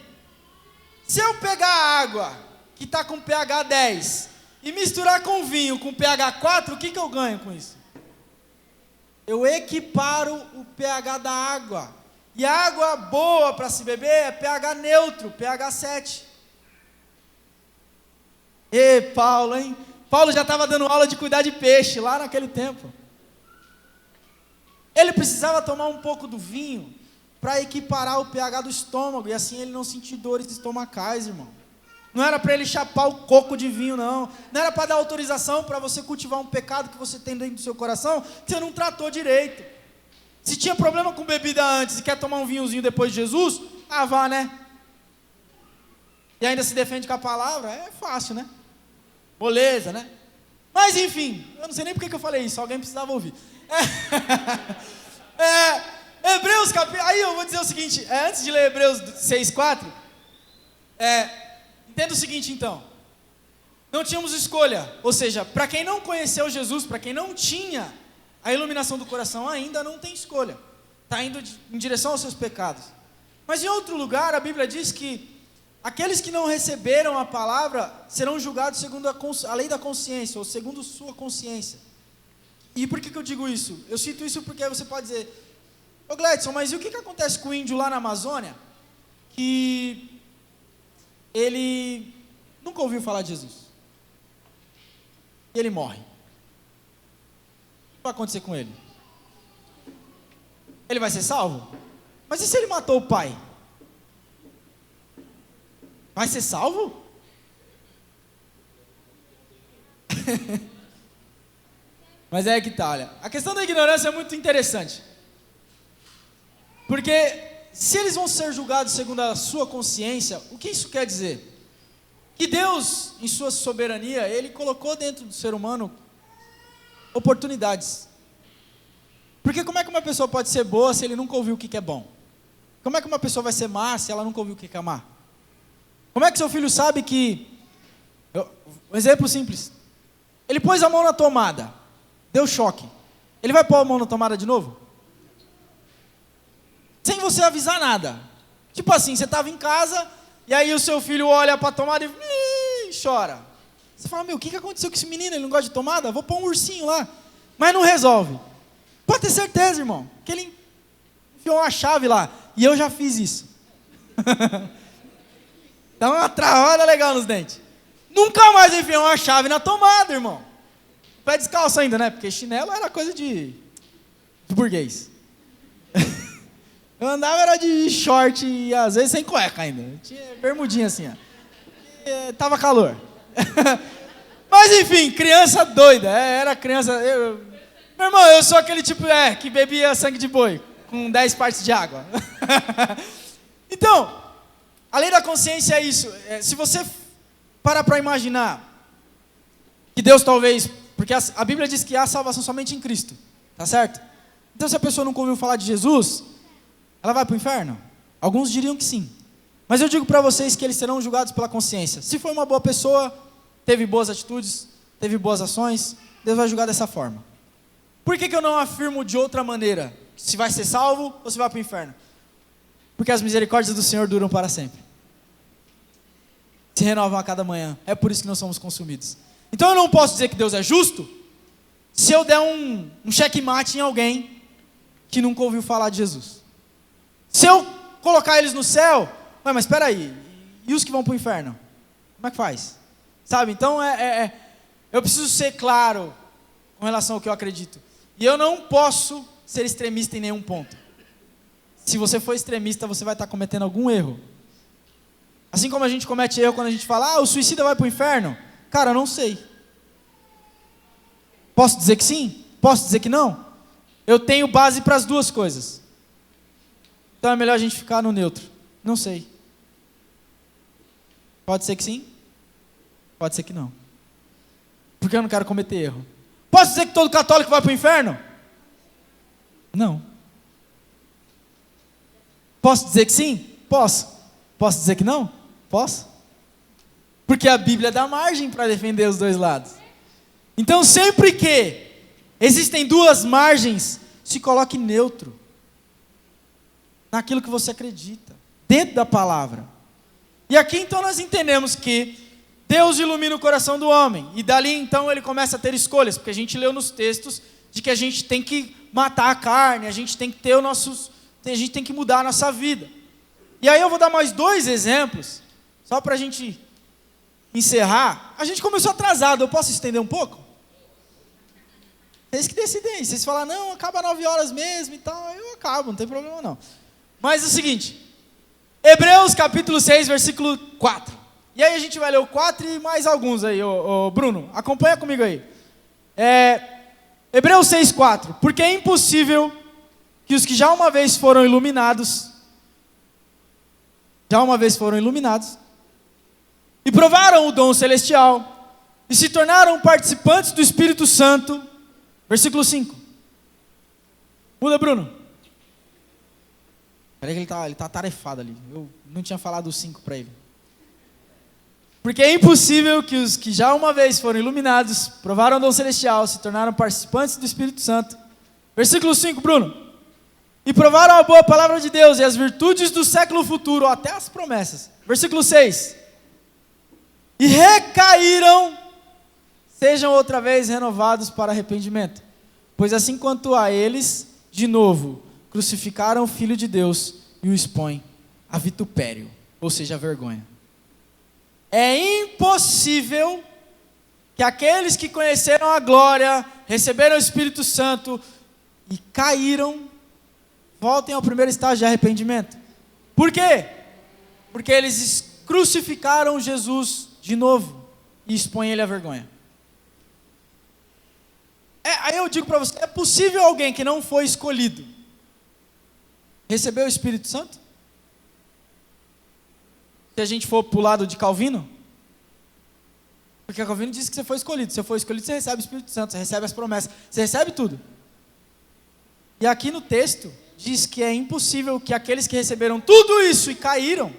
Se eu pegar a água, que está com pH 10, e misturar com vinho com pH 4, o que eu ganho com isso? Eu equiparo o pH da água. E a água boa para se beber é pH neutro, pH 7. E Paulo, hein? Paulo já estava dando aula de cuidar de peixe lá naquele tempo. Ele precisava tomar um pouco do vinho para equiparar o pH do estômago, e assim ele não sentir dores estomacais, irmão. Não era para ele chapar o coco de vinho, não. Não era para dar autorização para você cultivar um pecado que você tem dentro do seu coração, que você não tratou direito. Se tinha problema com bebida antes e quer tomar um vinhozinho depois de Jesus, vá, né? E ainda se defende com a palavra, é fácil, né? Moleza, né? Mas enfim, eu não sei nem por que eu falei isso, alguém precisava ouvir. Hebreus capítulo... Aí eu vou dizer o seguinte, antes de ler Hebreus 6:4, entenda o seguinte então, não tínhamos escolha, ou seja, para quem não conheceu Jesus, para quem não tinha a iluminação do coração, ainda não tem escolha, está indo em direção aos seus pecados. Mas em outro lugar a Bíblia diz que aqueles que não receberam a palavra serão julgados segundo a lei da consciência, ou segundo sua consciência. E por que eu digo isso? Eu cito isso porque você pode dizer, ô Gledson, mas e o que acontece com o índio lá na Amazônia, que ele nunca ouviu falar de Jesus, e ele morre? O que vai acontecer com ele? Ele vai ser salvo? Mas e se ele matou o pai? Vai ser salvo? Mas é que tá, olha, a questão da ignorância é muito interessante, porque se eles vão ser julgados segundo a sua consciência, o que isso quer dizer? Que Deus, em sua soberania, Ele colocou dentro do ser humano oportunidades. Porque como é que uma pessoa pode ser boa se ele nunca ouviu o que é bom? Como é que uma pessoa vai ser má se ela nunca ouviu o que é amar? Como é que seu filho sabe que... Um exemplo simples. Ele pôs a mão na tomada, deu choque. Ele vai pôr a mão na tomada de novo? Sem você avisar nada. Tipo assim, você estava em casa, e aí o seu filho olha para a tomada e chora. Você fala, o que aconteceu com esse menino? Ele não gosta de tomada? Vou pôr um ursinho lá. Mas não resolve. Pode ter certeza, irmão, que ele enfiou uma chave lá. E eu já fiz isso. Dá uma travada legal nos dentes. Nunca mais enfiou uma chave na tomada, irmão. Pé descalço ainda, né? Porque chinelo era coisa de burguês. Eu andava era de short e às vezes sem cueca ainda. Tinha bermudinha assim, ó. E, tava calor. Mas enfim, criança doida. Era criança... Meu irmão, eu sou aquele tipo que bebia sangue de boi com 10 partes de água. Então, a lei da consciência é isso. Se você parar para imaginar que Deus talvez... Porque a Bíblia diz que há salvação somente em Cristo. Tá certo? Então se a pessoa nunca ouviu falar de Jesus, ela vai para o inferno? Alguns diriam que sim. Mas eu digo para vocês que eles serão julgados pela consciência. Se foi uma boa pessoa, teve boas atitudes, teve boas ações, Deus vai julgar dessa forma. Por que eu não afirmo de outra maneira? se vai ser salvo ou se vai para o inferno. Porque as misericórdias do Senhor duram para sempre. Se renovam a cada manhã. É por isso que nós somos consumidos. Então eu não posso dizer que Deus é justo se eu der um checkmate em alguém que nunca ouviu falar de Jesus. Se eu colocar eles no céu, mas espera aí, e os que vão para o inferno? Como é que faz? Sabe, então eu preciso ser claro com relação ao que eu acredito. E eu não posso ser extremista em nenhum ponto. Se você for extremista, você vai estar cometendo algum erro. Assim como a gente comete erro quando a gente fala, o suicida vai para o inferno. Cara, eu não sei. Posso dizer que sim? Posso dizer que não? Eu tenho base para as duas coisas. Então é melhor a gente ficar no neutro. Não sei. Pode ser que sim? Pode ser que não. Porque eu não quero cometer erro. Posso dizer que todo católico vai para o inferno? Não. Posso dizer que sim? Posso. Posso dizer que não? Posso. Porque a Bíblia dá margem para defender os dois lados. Então sempre que existem duas margens, se coloque neutro. Naquilo que você acredita. Dentro da palavra. E aqui então nós entendemos que Deus ilumina o coração do homem. E dali então ele começa a ter escolhas. Porque a gente leu nos textos de que a gente tem que matar a carne. A gente tem que ter a gente tem que mudar a nossa vida. E aí eu vou dar mais 2 exemplos. Só para a gente encerrar. A gente começou atrasado. Eu posso estender um pouco? Vocês que decidem. Vocês falam, não, acaba 9 horas mesmo e tal. Eu acabo, não tem problema não. Mas é o seguinte. Hebreus capítulo 6, versículo 4. E aí a gente vai ler o 4 e mais alguns aí, Bruno. Acompanha comigo aí. Hebreus 6, 4. Porque é impossível que os que já uma vez foram iluminados, e provaram o dom celestial, e se tornaram participantes do Espírito Santo. Versículo 5. Muda, Bruno. Peraí que ele está atarefado ali. Eu não tinha falado o 5 para ele. Porque é impossível que os que já uma vez foram iluminados, provaram o dom celestial, se tornaram participantes do Espírito Santo. Versículo 5, Bruno. E provaram a boa palavra de Deus e as virtudes do século futuro, até as promessas. Versículo 6. E recaíram, sejam outra vez renovados para arrependimento. Pois assim quanto a eles, de novo, crucificaram o Filho de Deus e o expõem a vitupério, ou seja, a vergonha. É impossível que aqueles que conheceram a glória, receberam o Espírito Santo e caíram, voltem ao primeiro estágio de arrependimento. Por quê? Porque eles crucificaram Jesus de novo e expõem ele à vergonha. Aí eu digo para você, é possível alguém que não foi escolhido receber o Espírito Santo? Se a gente for para o lado de Calvino? Porque Calvino diz que você foi escolhido. Se você for escolhido, você recebe o Espírito Santo, você recebe as promessas, você recebe tudo. E aqui no texto, diz que é impossível que aqueles que receberam tudo isso e caíram,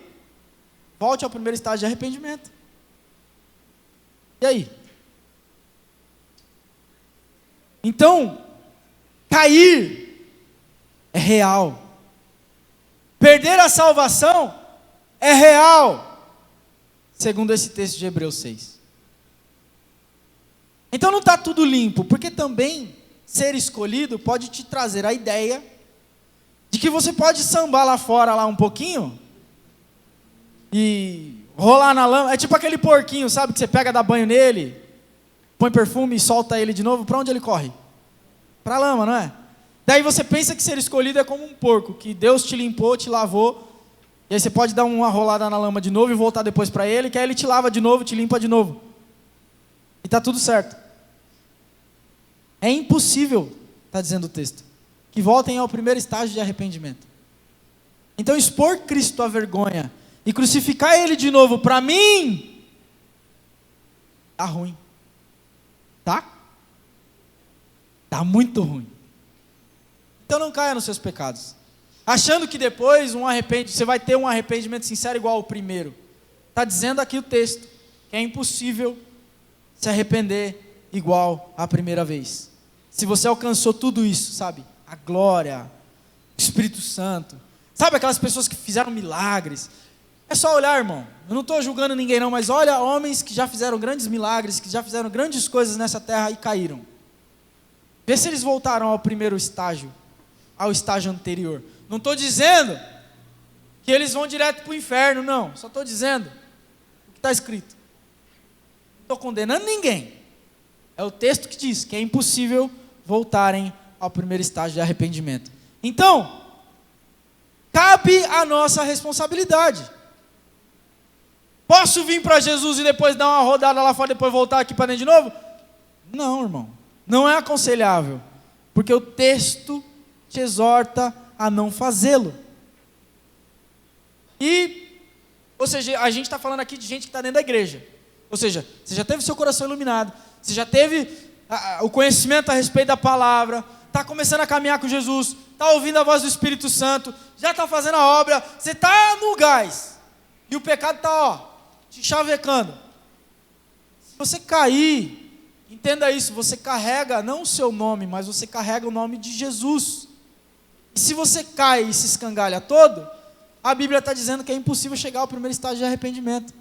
volte ao primeiro estágio de arrependimento. E aí? Então, cair é real. Perder a salvação é real, segundo esse texto de Hebreus 6. Então não está tudo limpo, porque também ser escolhido pode te trazer a ideia de que você pode sambar lá fora lá um pouquinho e rolar na lama. É tipo aquele porquinho, sabe, que você pega, dá banho nele, põe perfume e solta ele de novo. Para onde ele corre? Para a lama, não é? Daí você pensa que ser escolhido é como um porco, que Deus te limpou, te lavou, e aí você pode dar uma rolada na lama de novo e voltar depois para ele, que aí ele te lava de novo, te limpa de novo. E está tudo certo. É impossível, está dizendo o texto, que voltem ao primeiro estágio de arrependimento. Então expor Cristo à vergonha e crucificar Ele de novo, para mim, está ruim. Tá? Está muito ruim. Então não caia nos seus pecados, achando que depois você vai ter um arrependimento sincero igual ao primeiro. Está dizendo aqui o texto, que é impossível se arrepender igual à primeira vez. Se você alcançou tudo isso, sabe? A glória, Espírito Santo. Sabe aquelas pessoas que fizeram milagres? É só olhar, irmão. Eu não estou julgando ninguém não, mas olha homens que já fizeram grandes milagres, que já fizeram grandes coisas nessa terra e caíram. Vê se eles voltaram ao primeiro estágio, ao estágio anterior. Não estou dizendo que eles vão direto para o inferno, não. Só estou dizendo o que está escrito. Não estou condenando ninguém. É o texto que diz que é impossível voltarem ao primeiro estágio de arrependimento. Então, cabe a nossa responsabilidade. Posso vir para Jesus e depois dar uma rodada lá fora e depois voltar aqui para dentro de novo? Não, irmão. Não é aconselhável. Porque o texto te exorta a não fazê-lo. Ou seja, a gente está falando aqui de gente que está dentro da igreja. Ou seja, você já teve seu coração iluminado, você já teve o conhecimento a respeito da palavra, está começando a caminhar com Jesus, está ouvindo a voz do Espírito Santo, já está fazendo a obra, você está no gás. E o pecado está, te chavecando. Se você cair, entenda isso, você carrega não o seu nome, mas você carrega o nome de Jesus. E se você cai e se escangalha todo, a Bíblia está dizendo que é impossível chegar ao primeiro estágio de arrependimento.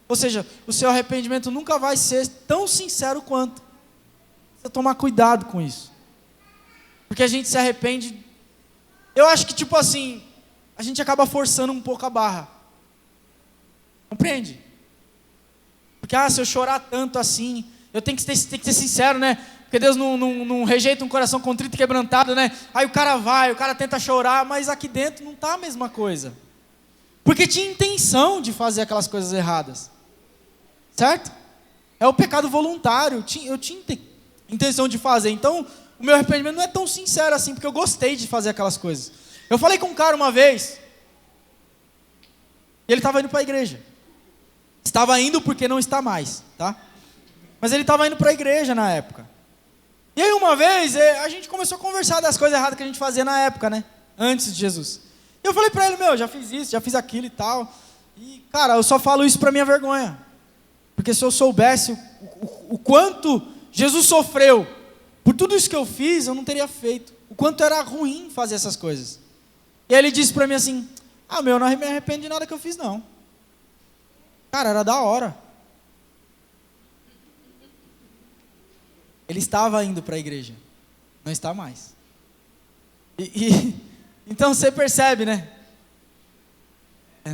Ou seja, o seu arrependimento nunca vai ser tão sincero quanto. Você tomar cuidado com isso. Porque a gente se arrepende. Eu acho que tipo assim, a gente acaba forçando um pouco a barra. Compreende? Porque se eu chorar tanto assim, eu tenho que ser sincero, né? Porque Deus não rejeita um coração contrito e quebrantado, né? Aí o cara tenta chorar, mas aqui dentro não está a mesma coisa. Porque tinha intenção de fazer aquelas coisas erradas. Certo? É o pecado voluntário. Eu tinha intenção de fazer. Então, o meu arrependimento não é tão sincero assim, porque eu gostei de fazer aquelas coisas. Eu falei com um cara uma vez, e ele estava indo para a igreja. Estava indo porque não está mais, tá? Mas ele estava indo para a igreja na época. E aí uma vez, a gente começou a conversar das coisas erradas que a gente fazia na época, né? Antes de Jesus. E eu falei para ele, já fiz isso, já fiz aquilo e tal. E, cara, eu só falo isso para minha vergonha. Porque se eu soubesse o quanto Jesus sofreu por tudo isso que eu fiz, eu não teria feito. O quanto era ruim fazer essas coisas. E aí ele disse para mim assim, eu não me arrependo de nada que eu fiz não. Cara, era da hora. Ele estava indo para a igreja. Não está mais. Então você percebe, né?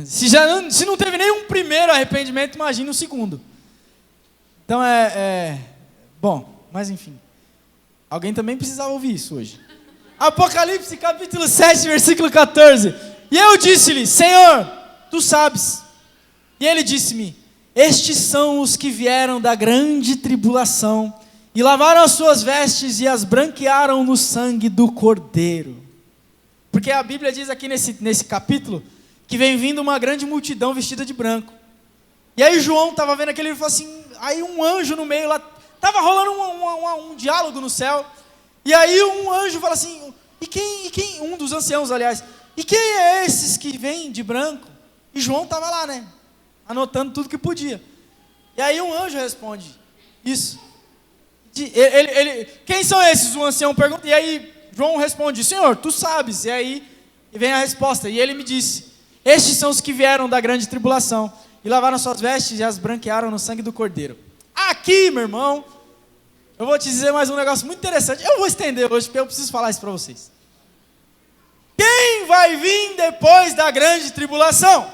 Se não teve nenhum primeiro arrependimento, imagina o segundo. Então bom, mas enfim. Alguém também precisava ouvir isso hoje. Apocalipse capítulo 7, versículo 14. E eu disse-lhe, Senhor, tu sabes. E ele disse-me, estes são os que vieram da grande tribulação e lavaram as suas vestes e as branquearam no sangue do Cordeiro. Porque a Bíblia diz aqui nesse capítulo que vem vindo uma grande multidão vestida de branco. E aí João estava vendo aquele e falou assim, aí um anjo no meio lá, estava rolando um diálogo no céu, e aí um anjo fala assim, e quem, um dos anciãos aliás, e quem é esses que vêm de branco? E João estava lá, né, anotando tudo que podia. E aí um anjo responde, isso. Quem são esses? O ancião pergunta, e aí João responde, Senhor, tu sabes. E aí vem a resposta, e ele me disse, estes são os que vieram da grande tribulação, e lavaram suas vestes e as branquearam no sangue do Cordeiro. Aqui, meu irmão, eu vou te dizer mais um negócio muito interessante. Eu vou estender hoje, porque eu preciso falar isso para vocês. Quem vai vir depois da grande tribulação?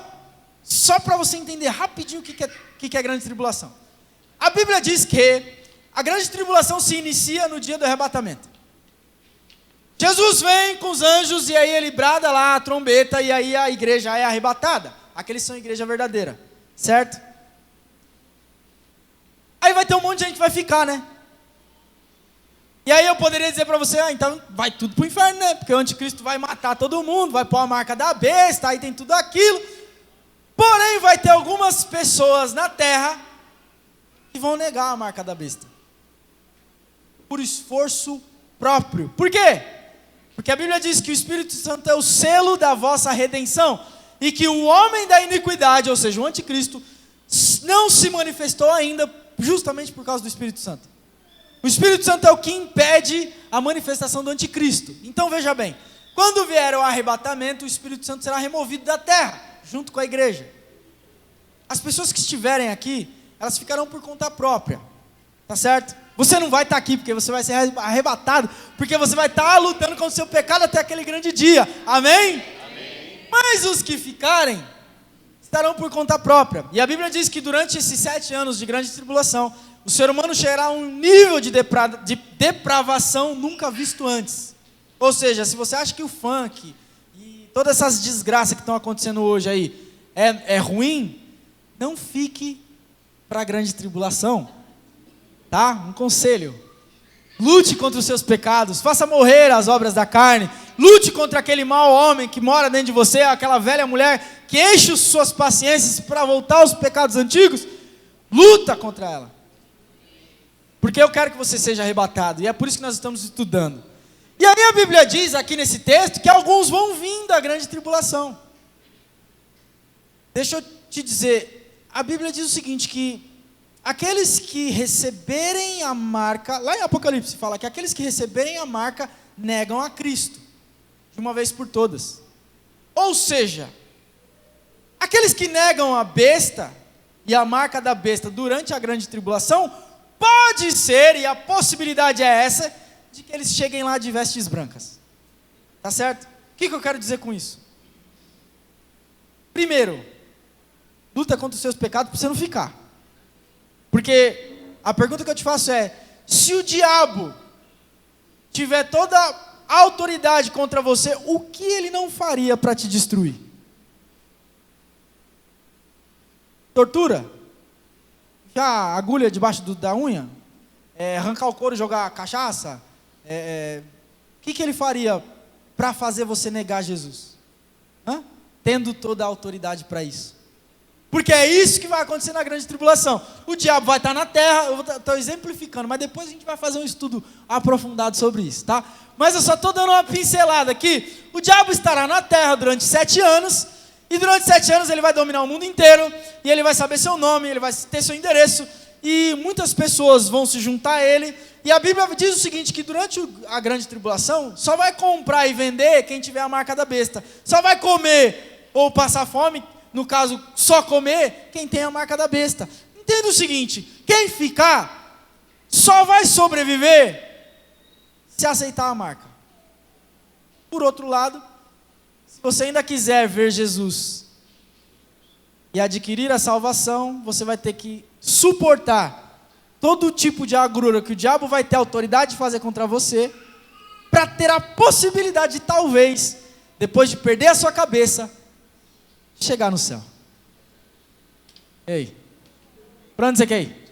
Só para você entender rapidinho o que é grande tribulação. A Bíblia diz que a grande tribulação se inicia no dia do arrebatamento. Jesus vem com os anjos e aí ele brada lá a trombeta e aí a igreja é arrebatada. Aqueles são a igreja verdadeira, certo? Aí vai ter um monte de gente que vai ficar, né? E aí eu poderia dizer para você, então vai tudo pro inferno, né? Porque o anticristo vai matar todo mundo, vai pôr a marca da besta, aí tem tudo aquilo. Porém vai ter algumas pessoas na terra que vão negar a marca da besta. Por esforço próprio. Por quê? Porque a Bíblia diz que o Espírito Santo é o selo da vossa redenção. E que o homem da iniquidade, ou seja, o anticristo, não se manifestou ainda justamente por causa do Espírito Santo. O Espírito Santo é o que impede a manifestação do anticristo. Então veja bem, Quando vier o arrebatamento, o Espírito Santo será removido da terra, junto com a igreja. As pessoas que estiverem aqui, elas ficarão por conta própria, tá certo? Você não vai estar aqui porque você vai ser arrebatado, porque você vai estar lutando contra o seu pecado até aquele grande dia, amém? Amém. Mas os que ficarem, estarão por conta própria. E a Bíblia diz que durante esses 7 anos de grande tribulação, o ser humano chegará a um nível de depravação nunca visto antes. Ou seja, se você acha que o funk e todas essas desgraças que estão acontecendo hoje aí é ruim, não fique para a grande tribulação, tá? Um conselho: lute contra os seus pecados, faça morrer as obras da carne, lute contra aquele mau homem que mora dentro de você, aquela velha mulher que enche suas paciências para voltar aos pecados antigos. Luta contra ela, porque eu quero que você seja arrebatado, e é por isso que nós estamos estudando. E aí a Bíblia diz aqui nesse texto que alguns vão vir da grande tribulação. Deixa eu te dizer, a Bíblia diz o seguinte, que aqueles que receberem a marca, lá em Apocalipse fala que aqueles que receberem a marca negam a Cristo, de uma vez por todas. Ou seja, aqueles que negam a besta e a marca da besta durante a grande tribulação, pode ser, e a possibilidade é essa, de que eles cheguem lá de vestes brancas. Tá certo? O que eu quero dizer com isso? Primeiro, luta contra os seus pecados para você não ficar. Porque a pergunta que eu te faço é: se o diabo tiver toda a autoridade contra você, o que ele não faria para te destruir? Tortura? Enfiar agulha debaixo da unha? Arrancar o couro e jogar cachaça? O que ele faria para fazer você negar Jesus? Tendo toda a autoridade para isso. Porque é isso que vai acontecer na grande tribulação. O diabo vai estar na terra, eu estou exemplificando, mas depois a gente vai fazer um estudo aprofundado sobre isso, tá? Mas eu só estou dando uma pincelada aqui. O diabo estará na terra durante 7 anos, e durante 7 anos ele vai dominar o mundo inteiro, e ele vai saber seu nome, ele vai ter seu endereço, e muitas pessoas vão se juntar a ele. E a Bíblia diz o seguinte, que durante a grande tribulação, só vai comprar e vender quem tiver a marca da besta. Só vai comer ou passar fome, no caso, só comer quem tem a marca da besta. Entenda o seguinte: quem ficar só vai sobreviver se aceitar a marca. Por outro lado, se você ainda quiser ver Jesus e adquirir a salvação, você vai ter que suportar todo tipo de agrura que o diabo vai ter autoridade de fazer contra você, para ter a possibilidade de, talvez, depois de perder a sua cabeça, chegar no céu. Ei, para onde você quer ir?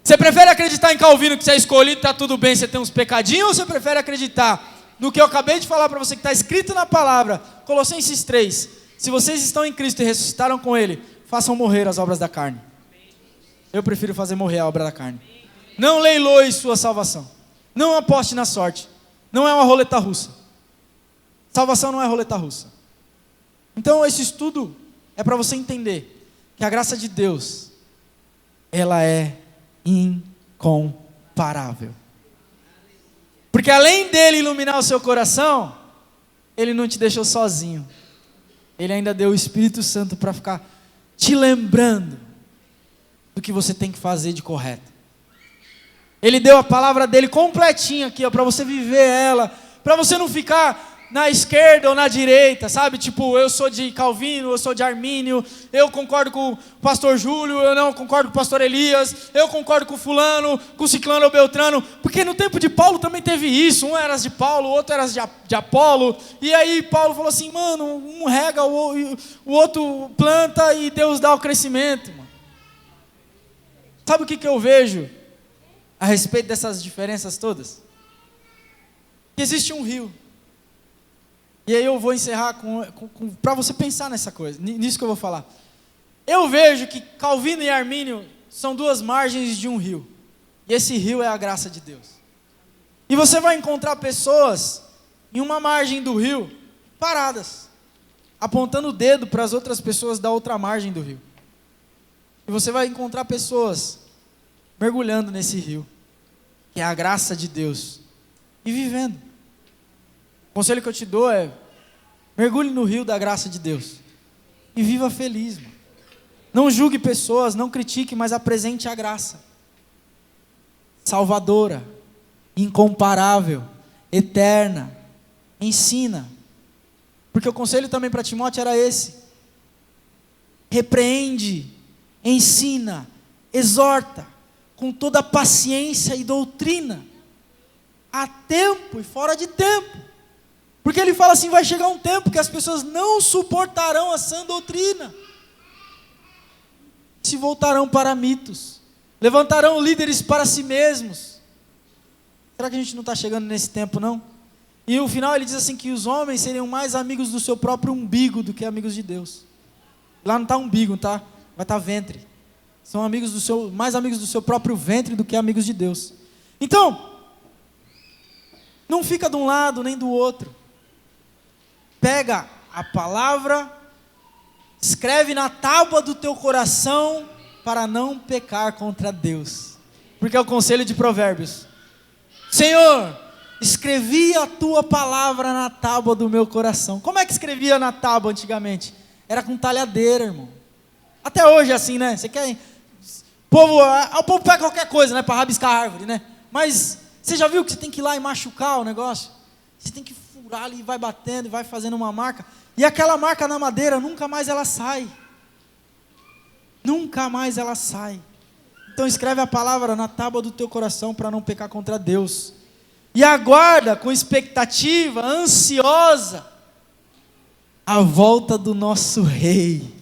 Você prefere acreditar em Calvino, que você é escolhido, está tudo bem, você tem uns pecadinhos, ou você prefere acreditar no que eu acabei de falar para você, que está escrito na palavra, Colossenses 3, se vocês estão em Cristo e ressuscitaram com Ele, façam morrer as obras da carne. Eu prefiro fazer morrer a obra da carne. Não leiloe sua salvação. Não aposte na sorte. Não é uma roleta russa. Salvação não é roleta russa. Então esse estudo é para você entender que a graça de Deus, ela é incomparável. Porque além dele iluminar o seu coração, ele não te deixou sozinho. Ele ainda deu o Espírito Santo para ficar te lembrando do que você tem que fazer de correto. Ele deu a palavra dele completinha aqui, para você viver ela, para você não ficar na esquerda ou na direita, sabe? Tipo, eu sou de Calvino, eu sou de Armínio, eu concordo com o pastor Júlio, eu não concordo com o pastor Elias, eu concordo com fulano, com ciclano ou beltrano, porque no tempo de Paulo também teve isso, um era de Paulo, o outro era de Apolo, e aí Paulo falou assim, mano, um rega, o outro planta e Deus dá o crescimento, mano. Sabe o que eu vejo a respeito dessas diferenças todas? Que existe um rio. E aí eu vou encerrar para você pensar nessa coisa, nisso que eu vou falar. Eu vejo que Calvino e Armínio são 2 margens de um rio. E esse rio é a graça de Deus. E você vai encontrar pessoas em uma margem do rio, paradas, apontando o dedo para as outras pessoas da outra margem do rio. E você vai encontrar pessoas mergulhando nesse rio, que é a graça de Deus, e vivendo. O conselho que eu te dou é: mergulhe no rio da graça de Deus e viva feliz, mano. Não julgue pessoas, não critique, mas apresente a graça salvadora, incomparável, eterna. Ensina, porque o conselho também para Timóteo era esse: repreende, ensina, exorta com toda paciência e doutrina, a tempo e fora de tempo. Porque ele fala assim: vai chegar um tempo que as pessoas não suportarão a sã doutrina, se voltarão para mitos, levantarão líderes para si mesmos. Será que a gente não está chegando nesse tempo, não? E no final ele diz assim, que os homens seriam mais amigos do seu próprio umbigo do que amigos de Deus. Lá não está umbigo, tá? Vai estar ventre. São mais amigos do seu próprio ventre do que amigos de Deus. Então, não fica de um lado nem do outro. Pega a palavra, escreve na tábua do teu coração para não pecar contra Deus. Porque é o conselho de Provérbios. Senhor, escrevi a tua palavra na tábua do meu coração. Como é que escrevia na tábua antigamente? Era com talhadeira, irmão. Até hoje é assim, né? Você quer... O povo pega qualquer coisa, né? Para rabiscar a árvore, né? Mas você já viu que você tem que ir lá e machucar o negócio? Você tem que furar ali, vai batendo, e vai fazendo uma marca. E aquela marca na madeira, nunca mais ela sai. Nunca mais ela sai. Então escreve a palavra na tábua do teu coração para não pecar contra Deus. E aguarda com expectativa, ansiosa, a volta do nosso Rei.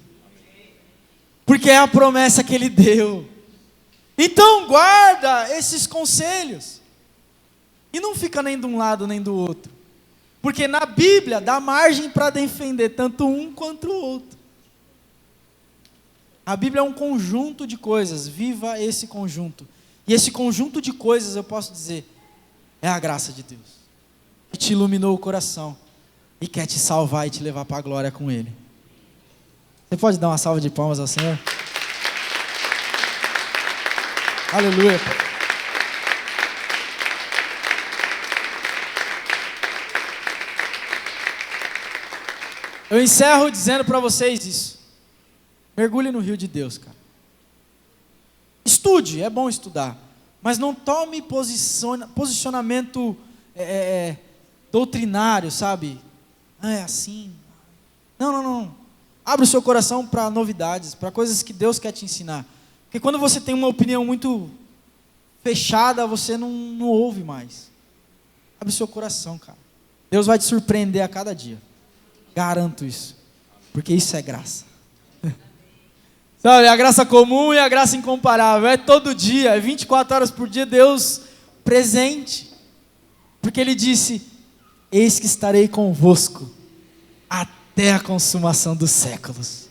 Porque é a promessa que Ele deu. Então guarda esses conselhos. E não fica nem de um lado nem do outro. Porque na Bíblia dá margem para defender tanto um quanto o outro. A Bíblia é um conjunto de coisas. Viva esse conjunto. E esse conjunto de coisas, eu posso dizer, é a graça de Deus, que te iluminou o coração e quer te salvar e te levar para a glória com Ele. Você pode dar uma salva de palmas ao Senhor? Aleluia. Eu encerro dizendo para vocês isso. Mergulhe no rio de Deus, cara. Estude, é bom estudar. Mas não tome posicionamento doutrinário, sabe? É assim. Não. Abre o seu coração para novidades, para coisas que Deus quer te ensinar. Porque quando você tem uma opinião muito fechada, você não ouve mais. Abre o seu coração, cara. Deus vai te surpreender a cada dia. Garanto isso. Porque isso é graça. Sabe, a graça comum e a graça incomparável. É todo dia, é 24 horas por dia, Deus presente. Porque Ele disse: eis que estarei convosco até a consumação dos séculos.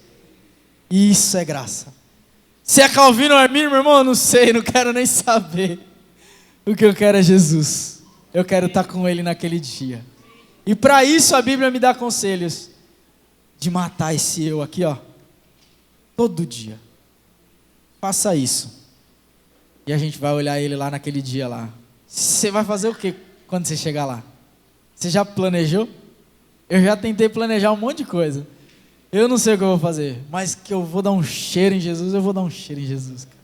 E isso é graça. Se é Calvino ou Arminio, meu irmão, eu não sei, não quero nem saber. O que eu quero é Jesus. Eu quero estar com Ele naquele dia. E para isso a Bíblia me dá conselhos de matar esse eu aqui, ó. Todo dia. Faça isso. E a gente vai olhar Ele lá naquele dia lá. Você vai fazer o que quando você chegar lá? Você já planejou? Eu já tentei planejar um monte de coisa. Eu não sei o que eu vou fazer, mas que eu vou dar um cheiro em Jesus, eu vou dar um cheiro em Jesus. Cara.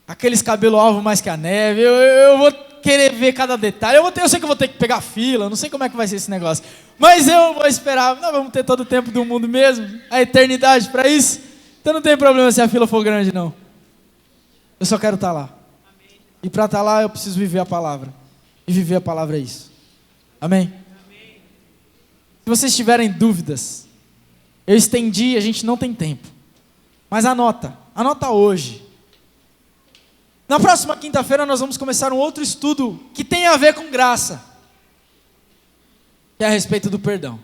Aqueles cabelos alvos mais que a neve, eu vou querer ver cada detalhe. Eu sei que eu vou ter que pegar fila, eu não sei como é que vai ser esse negócio. Mas eu vou esperar, nós vamos ter todo o tempo do mundo mesmo, a eternidade para isso. Então não tem problema se a fila for grande, não. Eu só quero estar lá. Amém. E para estar lá eu preciso viver a palavra. E viver a palavra é isso. Amém? Amém. Se vocês tiverem dúvidas, eu estendi, a gente não tem tempo. Mas anota hoje. Na próxima quinta-feira nós vamos começar um outro estudo que tem a ver com graça. Que é a respeito do perdão.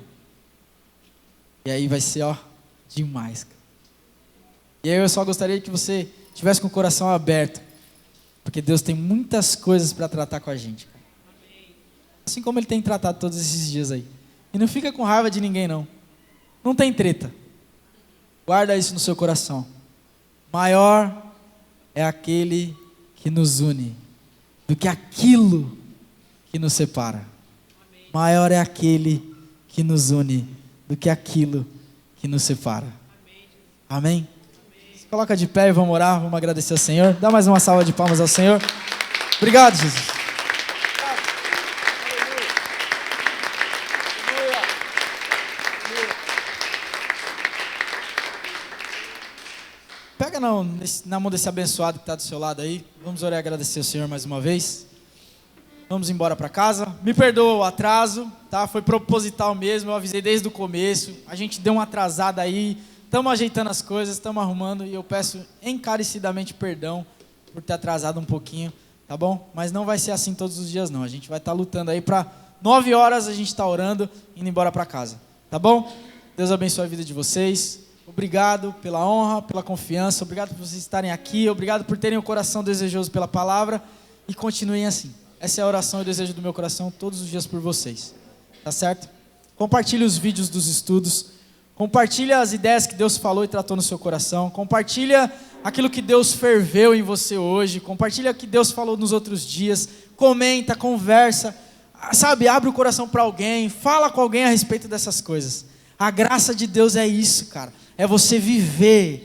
E aí vai ser, demais, cara. E aí eu só gostaria que você tivesse com o coração aberto. Porque Deus tem muitas coisas para tratar com a gente, cara. Assim como Ele tem tratado todos esses dias aí. E não fica com raiva de ninguém, não. Não tem treta. Guarda isso no seu coração. Maior é aquele que nos une do que aquilo que nos separa. maior é aquele que nos une do que aquilo que nos separa. Amém? Se coloca de pé e vamos orar, vamos agradecer ao Senhor. Dá mais uma salva de palmas ao Senhor. Obrigado, Jesus. Pega na mão desse abençoado que está do seu lado aí. Vamos orar e agradecer ao Senhor mais uma vez. Vamos embora para casa. Me perdoa o atraso, tá? Foi proposital mesmo, eu avisei desde o começo. A gente deu uma atrasada aí, estamos ajeitando as coisas, estamos arrumando. E eu peço encarecidamente perdão por ter atrasado um pouquinho, tá bom? Mas não vai ser assim todos os dias não. A gente vai estar lutando aí para 9 horas a gente está orando, indo embora para casa. Tá bom? Deus abençoe a vida de vocês. Obrigado pela honra, pela confiança. Obrigado por vocês estarem aqui. Obrigado por terem o coração desejoso pela palavra. E continuem assim. Essa é a oração e o desejo do meu coração todos os dias por vocês. Tá certo? Compartilhe os vídeos dos estudos. Compartilhe as ideias que Deus falou e tratou no seu coração. Compartilha aquilo que Deus ferveu em você hoje. Compartilha o que Deus falou nos outros dias. Comenta, conversa. Sabe, abre o coração para alguém. Fala com alguém a respeito dessas coisas. A graça de Deus é isso, cara. É você viver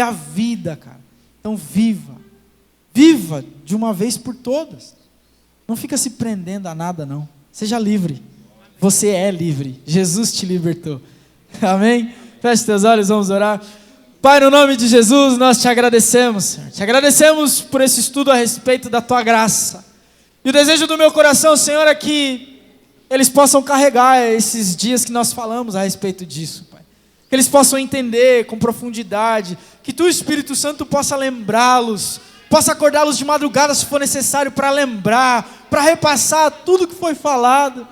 a vida, cara. Então viva de uma vez por todas. Não fica se prendendo a nada, não. Seja livre. Você é livre. Jesus te libertou. Amém? Feche teus olhos, vamos orar. Pai, no nome de Jesus, nós te agradecemos, Senhor. Te agradecemos por esse estudo a respeito da tua graça. E o desejo do meu coração, Senhor, é que eles possam carregar esses dias que nós falamos a respeito disso, Pai. Que eles possam entender com profundidade. Que tu, Espírito Santo, possa lembrá-los. Possa acordá-los de madrugada se for necessário para lembrar, para repassar tudo que foi falado,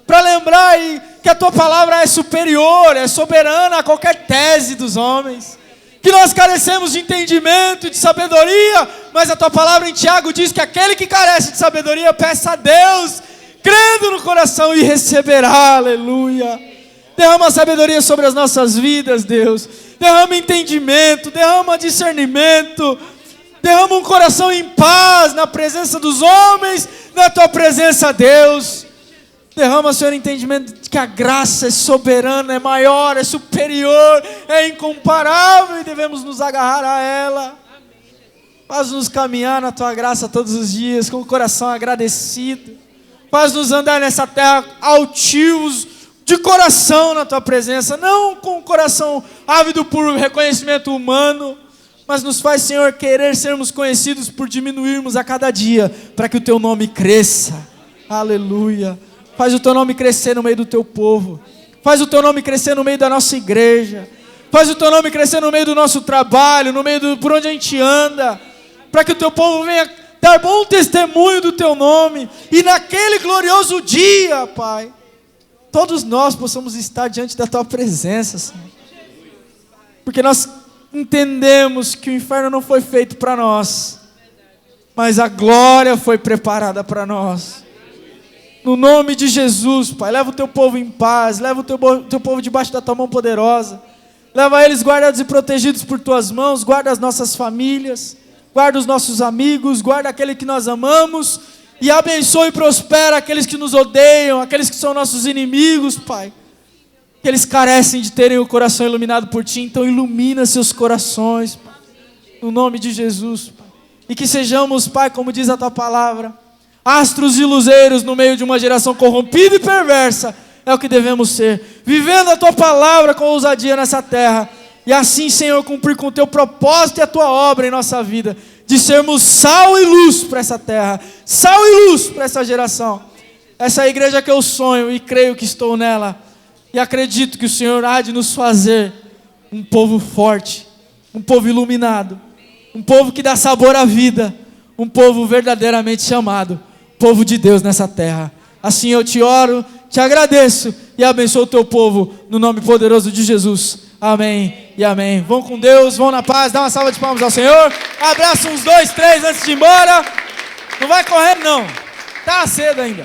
para lembrar que a tua palavra é superior, é soberana a qualquer tese dos homens, que nós carecemos de entendimento, de sabedoria, mas a tua palavra em Tiago diz que aquele que carece de sabedoria peça a Deus, crendo no coração e receberá, aleluia. Derrama sabedoria sobre as nossas vidas, Deus, derrama entendimento, derrama discernimento, derrama um coração em paz na presença dos homens, na tua presença, Deus. Derrama, Senhor, entendimento de que a graça é soberana, é maior, é superior, é incomparável e devemos nos agarrar a ela. Faz-nos caminhar na tua graça todos os dias com o coração agradecido. Faz-nos andar nessa terra altivos de coração na tua presença, não com o coração ávido por reconhecimento humano, mas nos faz, Senhor, querer sermos conhecidos por diminuirmos a cada dia, para que o teu nome cresça. Aleluia. Faz o teu nome crescer no meio do teu povo. Faz o teu nome crescer no meio da nossa igreja. Faz o teu nome crescer no meio do nosso trabalho, no meio por onde a gente anda, para que o teu povo venha dar bom testemunho do teu nome. E naquele glorioso dia, Pai, todos nós possamos estar diante da tua presença, Senhor. Porque nós entendemos que o inferno não foi feito para nós, mas a glória foi preparada para nós. No nome de Jesus, Pai, leva o teu povo em paz, leva o teu povo debaixo da tua mão poderosa, leva eles guardados e protegidos por tuas mãos, guarda as nossas famílias, guarda os nossos amigos, guarda aquele que nós amamos, e abençoe e prospera aqueles que nos odeiam, aqueles que são nossos inimigos, Pai. Que eles carecem de terem o coração iluminado por Ti, então ilumina seus corações, Pai, no nome de Jesus, Pai. E que sejamos, Pai, como diz a Tua palavra, astros e luzeiros no meio de uma geração corrompida e perversa, é o que devemos ser, vivendo a Tua palavra com ousadia nessa terra, e assim, Senhor, cumprir com o Teu propósito e a Tua obra em nossa vida, de sermos sal e luz para essa terra, sal e luz para essa geração. Essa é a igreja que eu sonho e creio que estou nela. E acredito que o Senhor há de nos fazer um povo forte, um povo iluminado, um povo que dá sabor à vida, um povo verdadeiramente chamado, povo de Deus nessa terra. Assim eu te oro, te agradeço e abençoo o teu povo no nome poderoso de Jesus. Amém e amém. Vão com Deus, vão na paz, dá uma salva de palmas ao Senhor. Abraça uns 2, 3 antes de ir embora. Não vai correr não, tá cedo ainda.